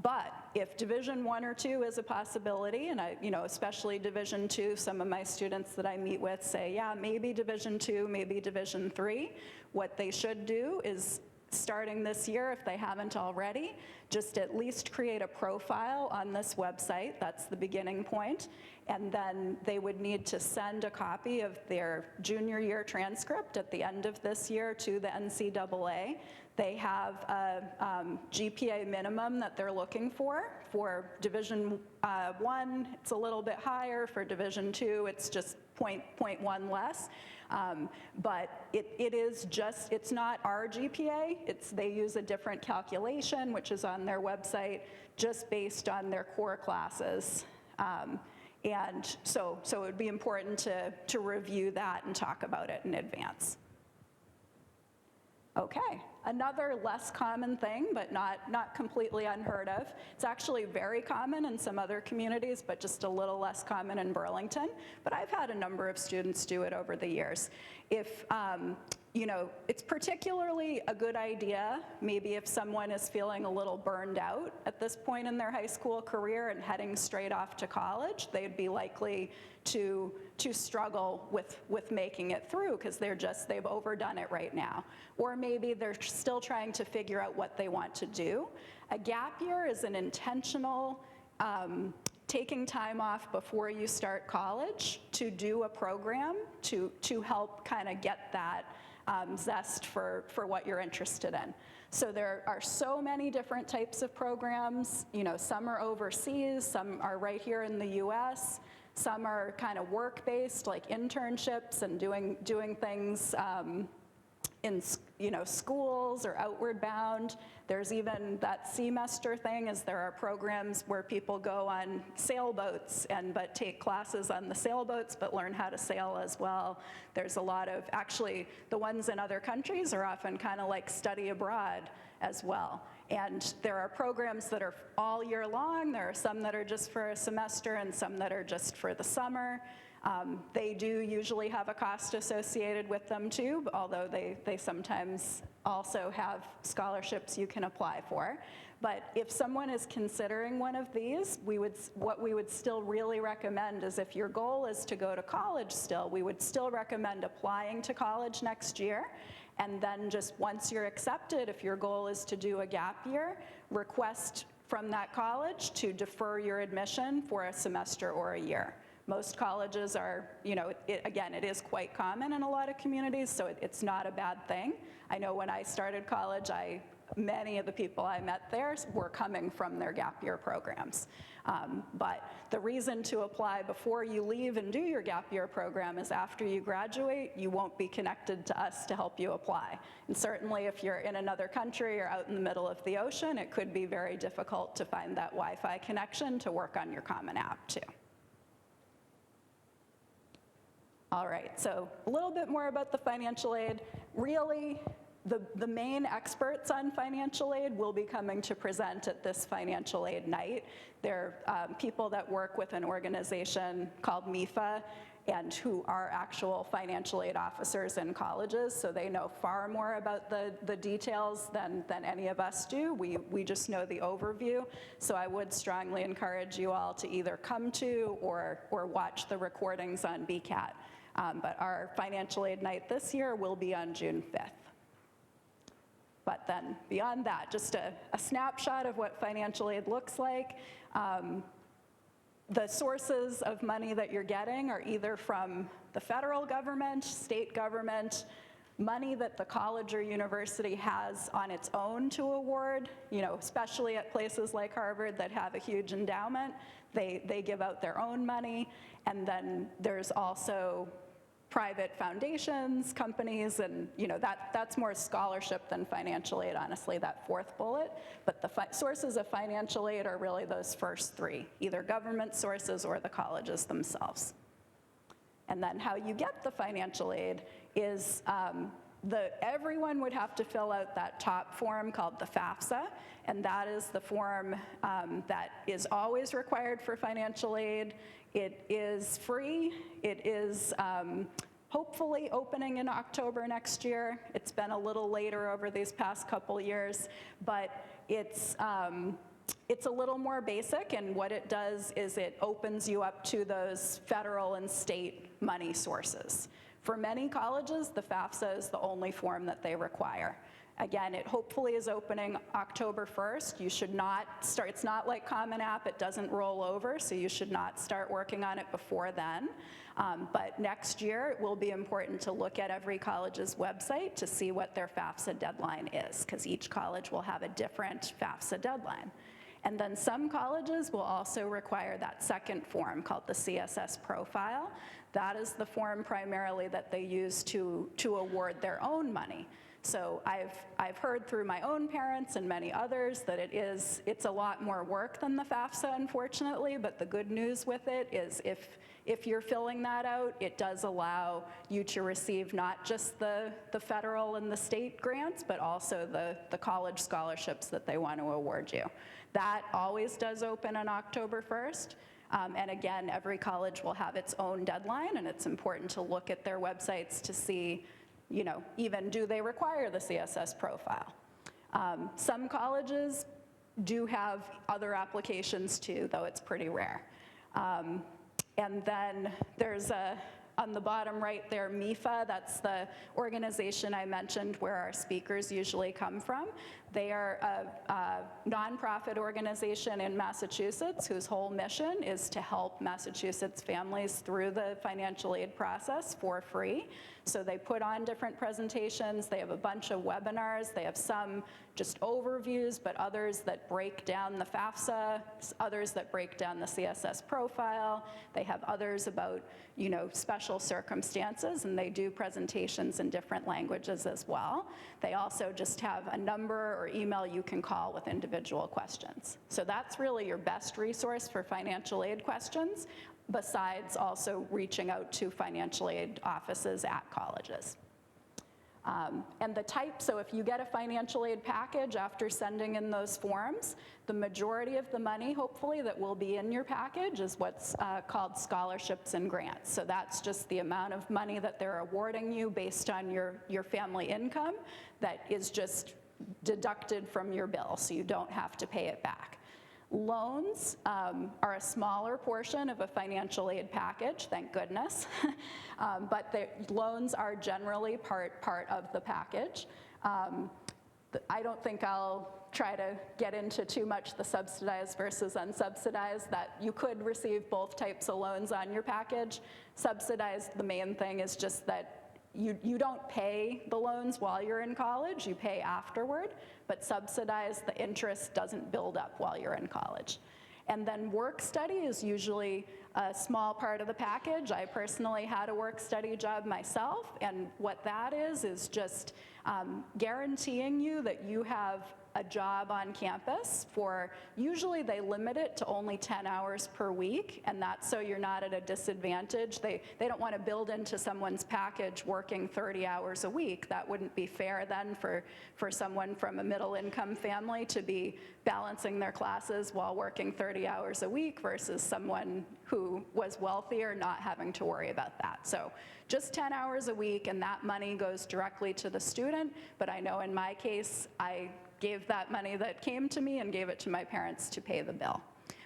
But if Division I or II is a possibility, and especially Division II, some of my students that I meet with say, yeah, maybe Division II, maybe Division III, what they should do is, starting this year, if they haven't already, just at least create a profile on this website. That's the beginning point. And then they would need to send a copy of their junior year transcript at the end of this year to the NCAA. They have a GPA minimum that they're looking for. For Division I, it's a little bit higher. For Division II, it's just 0.1 less. But it's not our GPA, they use a different calculation, which is on their website, just based on their core classes. And so it would be important to review that and talk about it in advance. Okay, another less common thing, but not completely unheard of. It's actually very common in some other communities, but just a little less common in Burlington. But I've had a number of students do it over the years. If, it's particularly a good idea, maybe if someone is feeling a little burned out at this point in their high school career and heading straight off to college, they'd be likely to struggle with making it through because they've overdone it right now. Or maybe they're still trying to figure out what they want to do. A gap year is an intentional taking time off before you start college to do a program to help kind of get that zest for what you're interested in. So there are so many different types of programs. Some are overseas, some are right here in the US. Some are kind of work-based, like internships and doing things in schools or outward bound. There's even that semester thing, is there are programs where people go on sailboats but take classes on the sailboats but learn how to sail as well. There's a lot of, actually, the ones in other countries are often kind of like study abroad as well. And there are programs that are all year long. There are some that are just for a semester and some that are just for the summer. They do usually have a cost associated with them too, although they sometimes also have scholarships you can apply for. But if someone is considering one of these, what we would still really recommend is, if your goal is to go to college still, we would still recommend applying to college next year. And then just once you're accepted, if your goal is to do a gap year, request from that college to defer your admission for a semester or a year. Most colleges are, again, it is quite common in a lot of communities, so it's not a bad thing. I know when I started college, many of the people I met there were coming from their gap year programs. But the reason to apply before you leave and do your gap year program is, after you graduate, you won't be connected to us to help you apply. And certainly if you're in another country or out in the middle of the ocean, it could be very difficult to find that Wi-Fi connection to work on your Common App too. All right, so a little bit more about the financial aid. Really, the main experts on financial aid will be coming to present at this financial aid night. They're people that work with an organization called MIFA and who are actual financial aid officers in colleges, so they know far more about the details than any of us do. We just know the overview, so I would strongly encourage you all to either come to or watch the recordings on BCAT. But our financial aid night this year will be on June 5th. But then beyond that, just a snapshot of what financial aid looks like. The sources of money that you're getting are either from the federal government, state government, money that the college or university has on its own to award, especially at places like Harvard that have a huge endowment. They give out their own money. And then there's also private foundations, companies, and that's more scholarship than financial aid, honestly, that fourth bullet. But the sources of financial aid are really those first three, either government sources or the colleges themselves. And then how you get the financial aid is everyone would have to fill out that top form called the FAFSA, and that is the form that is always required for financial aid. It is free. It is hopefully opening in October next year. It's been a little later over these past couple years, but it's a little more basic, and what it does is it opens you up to those federal and state money sources. For many colleges, the FAFSA is the only form that they require. Again, it hopefully is opening October 1st. You should not start, it's not like Common App, it doesn't roll over, so you should not start working on it before then. But next year, it will be important to look at every college's website to see what their FAFSA deadline is, because each college will have a different FAFSA deadline. And then some colleges will also require that second form called the CSS profile. That is the form primarily that they use to award their own money. So I've heard through my own parents and many others that it's a lot more work than the FAFSA, unfortunately, but the good news with it is if you're filling that out, it does allow you to receive not just the federal and the state grants, but also the college scholarships that they want to award you. That always does open on October 1st. And again, every college will have its own deadline, and it's important to look at their websites to see, even do they require the CSS profile? Some colleges do have other applications too, though it's pretty rare. And then there's on the bottom right there, MIFA, that's the organization I mentioned where our speakers usually come from. They are a nonprofit organization in Massachusetts whose whole mission is to help Massachusetts families through the financial aid process for free. So they put on different presentations. They have a bunch of webinars. They have some just overviews, but others that break down the FAFSA, others that break down the CSS profile. They have others about, special circumstances, and they do presentations in different languages as well. They also just have a number or email you can call with individual questions. So that's really your best resource for financial aid questions, besides also reaching out to financial aid offices at colleges. And the type, so if you get a financial aid package after sending in those forms, the majority of the money, hopefully, that will be in your package is what's called scholarships and grants. So that's just the amount of money that they're awarding you based on your family income that is just deducted from your bill, so you don't have to pay it back. Loans are a smaller portion of a financial aid package, thank goodness, but the loans are generally part of the package. I don't think I'll try to get into too much the subsidized versus unsubsidized, that you could receive both types of loans on your package. Subsidized, the main thing is just that you don't pay the loans while you're in college, you pay afterward, but subsidized, the interest doesn't build up while you're in college. And then work study is usually a small part of the package. I personally had a work study job myself, and what that is just guaranteeing you that you have a job on campus for, usually they limit it to only 10 hours per week, and that's so you're not at a disadvantage. They don't want to build into someone's package working 30 hours a week. That wouldn't be fair then for someone from a middle-income family to be balancing their classes while working 30 hours a week versus someone who was wealthier not having to worry about that. So just 10 hours a week, and that money goes directly to the student. But I know in my case, I gave that money that came to me and gave it to my parents to pay the bill.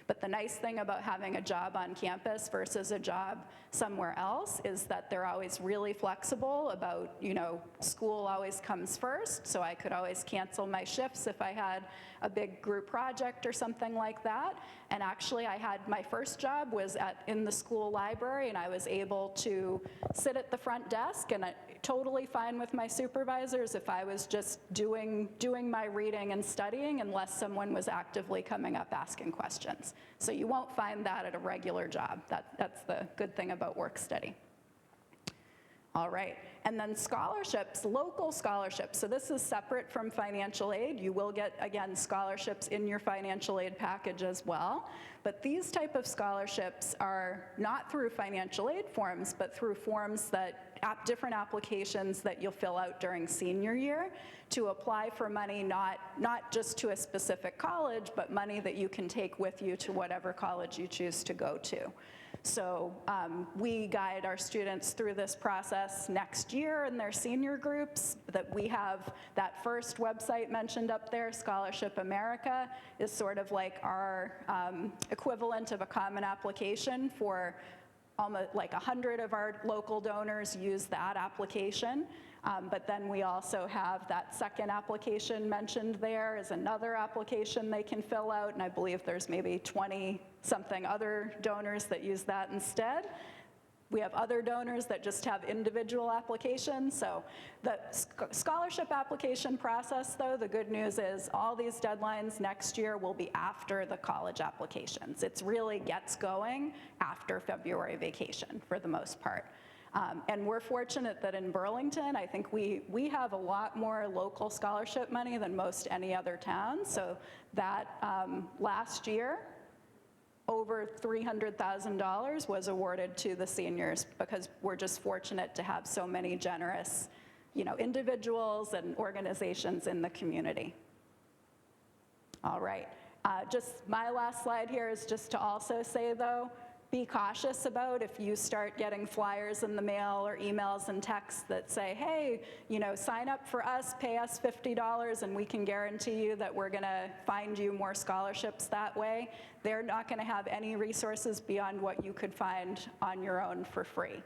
But the nice thing about having a job on campus versus a job somewhere else is that they're always really flexible about, school always comes first, so I could always cancel my shifts if I had a big group project or something like that. And actually, my first job was in the school library, and I was able to sit at the front desk, and totally fine with my supervisors if I was just doing my reading and studying unless someone was actively coming up asking questions. So you won't find that at a regular job. That's the good thing about work study. All right, and then scholarships, local scholarships. So this is separate from financial aid. You will get, again, scholarships in your financial aid package as well. But these type of scholarships are not through financial aid forms, but through forms different applications that you'll fill out during senior year to apply for money, not just to a specific college, but money that you can take with you to whatever college you choose to go to. So we guide our students through this process next year in their senior groups. That we have that first website mentioned up there, Scholarship America, is sort of like our equivalent of a common application for almost like 100 of our local donors use that application. But then we also have that second application mentioned there is another application they can fill out, and I believe there's maybe 20-something other donors that use that instead. We have other donors that just have individual applications. So the scholarship application process, though, the good news is all these deadlines next year will be after the college applications. It really gets going after February vacation for the most part. And we're fortunate that in Burlington, I think we have a lot more local scholarship money than most any other town. So that last year, over $300,000 was awarded to the seniors because we're just fortunate to have so many generous, individuals and organizations in the community. All right, just my last slide here is just to also say, though, be cautious about if you start getting flyers in the mail or emails and texts that say, hey, sign up for us, pay us $50, and we can guarantee you that we're going to find you more scholarships that way. They're not going to have any resources beyond what you could find on your own for free.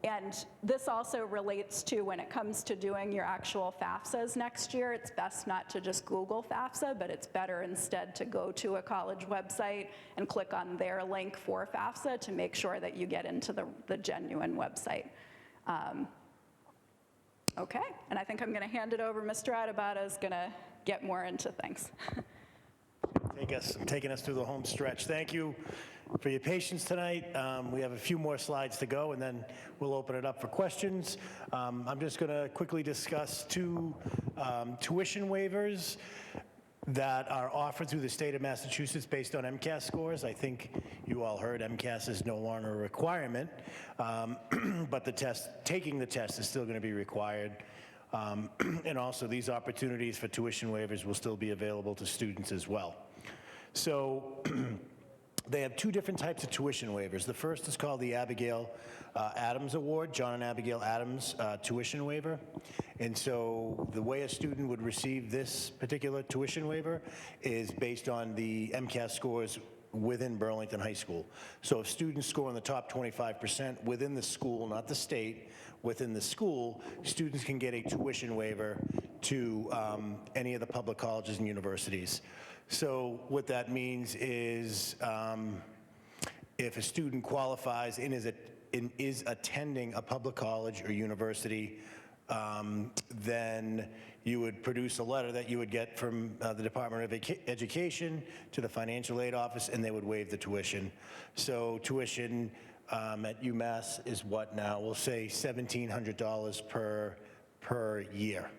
And this also relates to when it comes to doing your actual FAFSAs next year, it's best not to just Google FAFSA, but it's better instead to go to a college website and click on their link for FAFSA to make sure that you get into the genuine website. Okay, and I think I'm gonna hand it over. Mr. Atabata is gonna get more into things. Taking us through the home stretch. Thank you for your patience tonight. We have a few more slides to go, and then we'll open it up for questions. I'm just going to quickly discuss two tuition waivers that are offered through the state of Massachusetts based on MCAS scores. I think you all heard MCAS is no longer a requirement, but taking the test is still going to be required. And also, these opportunities for tuition waivers will still be available to students as well. So they have two different types of tuition waivers. The first is called the Abigail Adams Award, John and Abigail Adams tuition waiver. And so the way a student would receive this particular tuition waiver is based on the MCAS scores within Burlington High School. So if students score in the top 25% within the school, not the state, within the school, students can get a tuition waiver to any of the public colleges and universities. So what that means is if a student qualifies and is attending a public college or university, then you would produce a letter that you would get from the Department of Education to the financial aid office, and they would waive the tuition. So tuition at UMass is what now? We'll say $1,700 per year.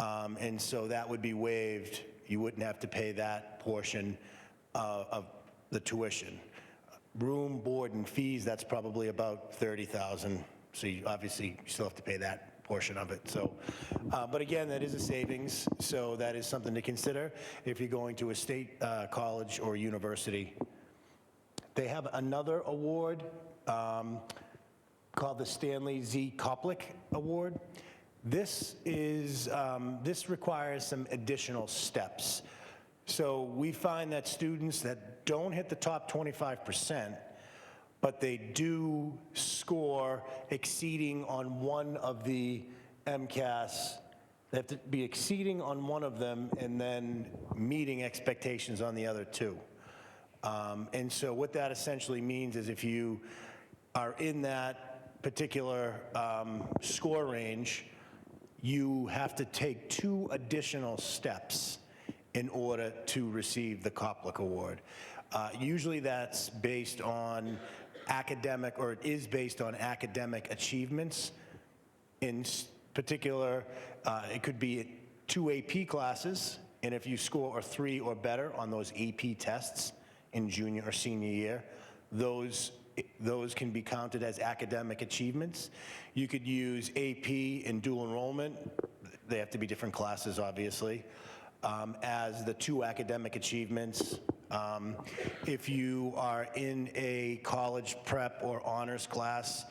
And so that would be waived. You wouldn't have to pay that portion of the tuition. Room, board, and fees, that's probably about $30,000. So you obviously still have to pay that portion of it. So, but again, that is a savings. So that is something to consider if you're going to a state college or university. They have another award called the Stanley Z. Koplik Award. This requires some additional steps. So we find that students that don't hit the top 25%, but they do score exceeding on one of the MCAS, they have to be exceeding on one of them and then meeting expectations on the other two. And so what that essentially means is if you are in that particular score range, you have to take 2 additional steps in order to receive the Koplik Award. Usually that's based on academic, or it is based on academic achievements. In particular, it could be 2 AP classes, and if you score a 3 or better on those AP tests in junior or senior year, those can be counted as academic achievements. You could use AP and dual enrollment. They have to be different classes, obviously, as the 2 academic achievements. If you are in a college prep or honors class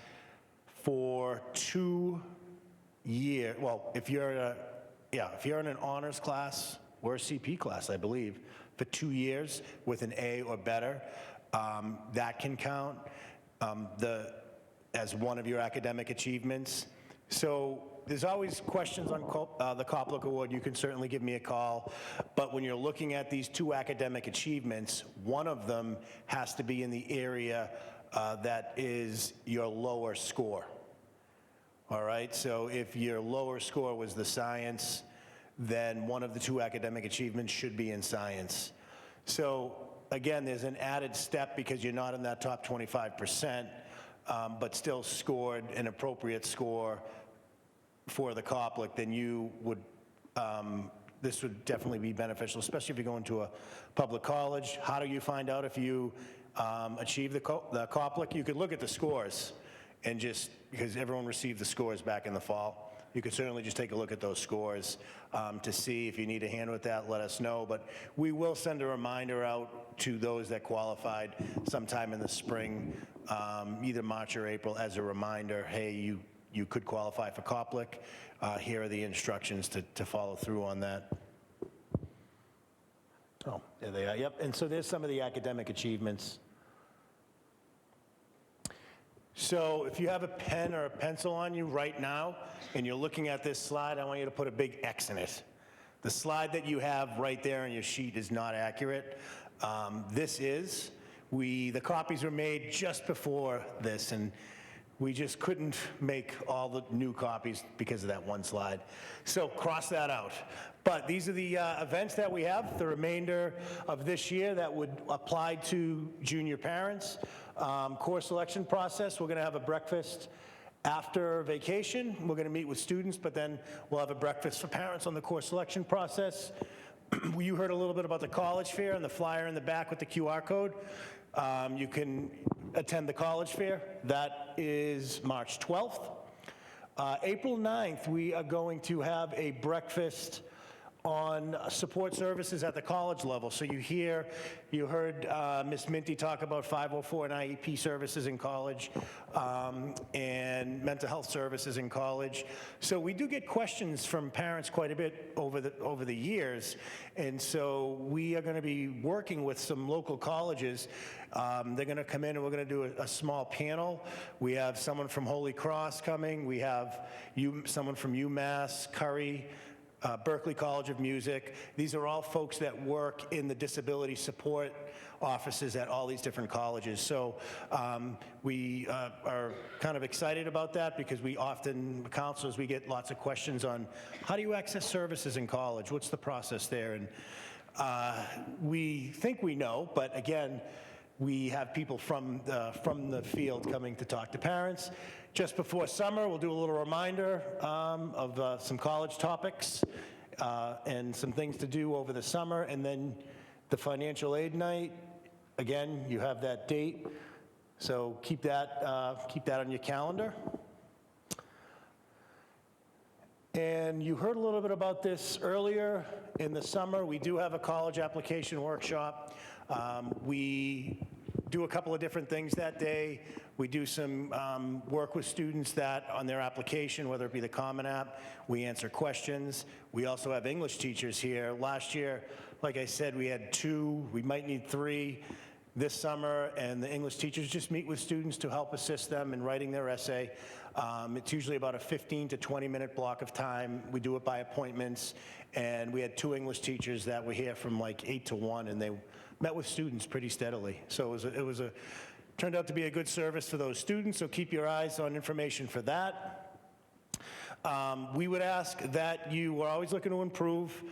for 2 years, well, if you're in an honors class or a CP class, I believe, for 2 years with an A or better, that can count as one of your academic achievements. So there's always questions on the Koplik Award. You can certainly give me a call. But when you're looking at these 2 academic achievements, one of them has to be in the area that is your lower score. All right? So if your lower score was the science, then one of the 2 academic achievements should be in science. So again, there's an added step because you're not in that top 25%, but still scored an appropriate score for the Koplik, then you would, this would definitely be beneficial, especially if you're going to a public college. How do you find out if you achieve the Koplik? You could look at the scores and just, because everyone received the scores back in the fall, you could certainly just take a look at those scores to see if you need a hand with that, let us know. But we will send a reminder out to those that qualified sometime in the spring, either March or April, as a reminder, hey, you could qualify for Koplik. Here are the instructions to follow through on that. Oh, there they are, yep. And so there's some of the academic achievements. So if you have a pen or a pencil on you right now, and you're looking at this slide, I want you to put a big X in it. The slide that you have right there on your sheet is not accurate. The copies were made just before this, and we just couldn't make all the new copies because of that one slide. So cross that out. But these are the events that we have, the remainder of this year that would apply to junior parents. Course selection process, we're gonna have a breakfast after vacation. We're gonna meet with students, but then we'll have a breakfast for parents on the course selection process. You heard a little bit about the college fair and the flyer in the back with the QR code. You can attend the college fair. That is March 12th. April 9th, we are going to have a breakfast on support services at the college level. So you heard Ms. Minty talk about 504 and IEP services in college and mental health services in college. So we do get questions from parents quite a bit over the years. And so we are gonna be working with some local colleges. They're gonna come in and we're gonna do a small panel. We have someone from Holy Cross coming. We have someone from UMass, Curry, Berklee College of Music. These are all folks that work in the disability support offices at all these different colleges. So we are kind of excited about that because counselors, we get lots of questions on how do you access services in college? What's the process there? And we think we know, but again, we have people from the field coming to talk to parents. Just before summer, we'll do a little reminder of some college topics. and some things to do over the summer. And then the financial aid night, again, you have that date, so keep that on your calendar. And you heard a little bit about this earlier in the summer. We do have a college application workshop. We do a couple of different things that day. We do some work with students that on their application, whether it be the Common App, we answer questions. We also have English teachers here. Last year, like I said, we had 2, we might need 3 this summer, and the English teachers just meet with students to help assist them in writing their essay. It's usually about a 15 to 20-minute block of time. We do it by appointments, and we had 2 English teachers that were here from like 8 to 1, and they met with students pretty steadily. So it turned out to be a good service for those students, so keep your eyes on information for that. We would ask that we're always looking to improve.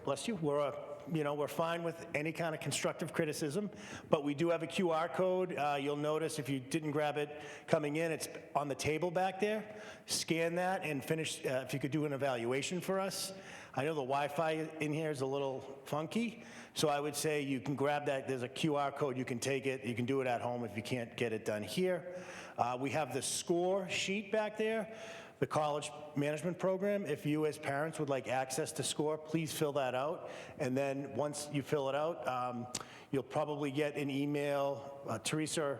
Bless you, we're fine with any kind of constructive criticism, but we do have a QR code. You'll notice if you didn't grab it coming in, it's on the table back there. Scan that and finish, if you could do an evaluation for us. I know the Wi-Fi in here is a little funky, so I would say you can grab that. There's a QR code, you can take it. You can do it at home if you can't get it done here. We have the score sheet back there. The college management program, if you as parents would like access to SCORE, please fill that out. And then once you fill it out, you'll probably get an email. Teresa,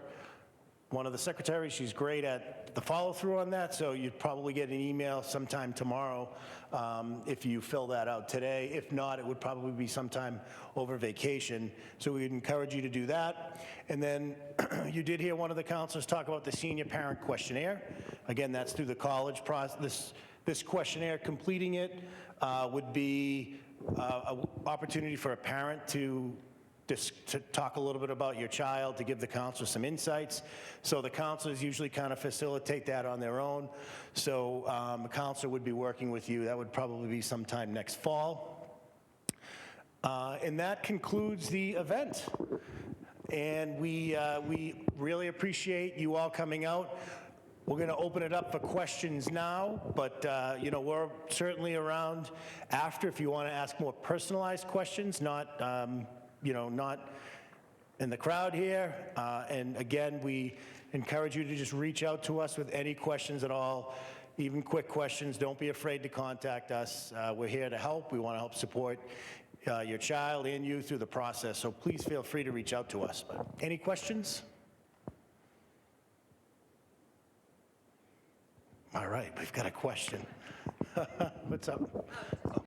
one of the secretaries, she's great at the follow-through on that, so you'd probably get an email sometime tomorrow if you fill that out today. If not, it would probably be sometime over vacation. So we'd encourage you to do that. And then you did hear one of the counselors talk about the senior parent questionnaire. Again, that's through the college process. This questionnaire, completing it would be an opportunity for a parent to talk a little bit about your child, to give the counselor some insights. So the counselors usually kind of facilitate that on their own. So a counselor would be working with you. That would probably be sometime next fall. And that concludes the event. And we really appreciate you all coming out. We're going to open it up for questions now, but we're certainly around after if you want to ask more personalized questions, not not in the crowd here. And again, we encourage you to just reach out to us with any questions at all, even quick questions. Don't be afraid to contact us. We're here to help. We want to help support your child and you through the process. So please feel free to reach out to us. But any questions? All right, we've got a question. What's up?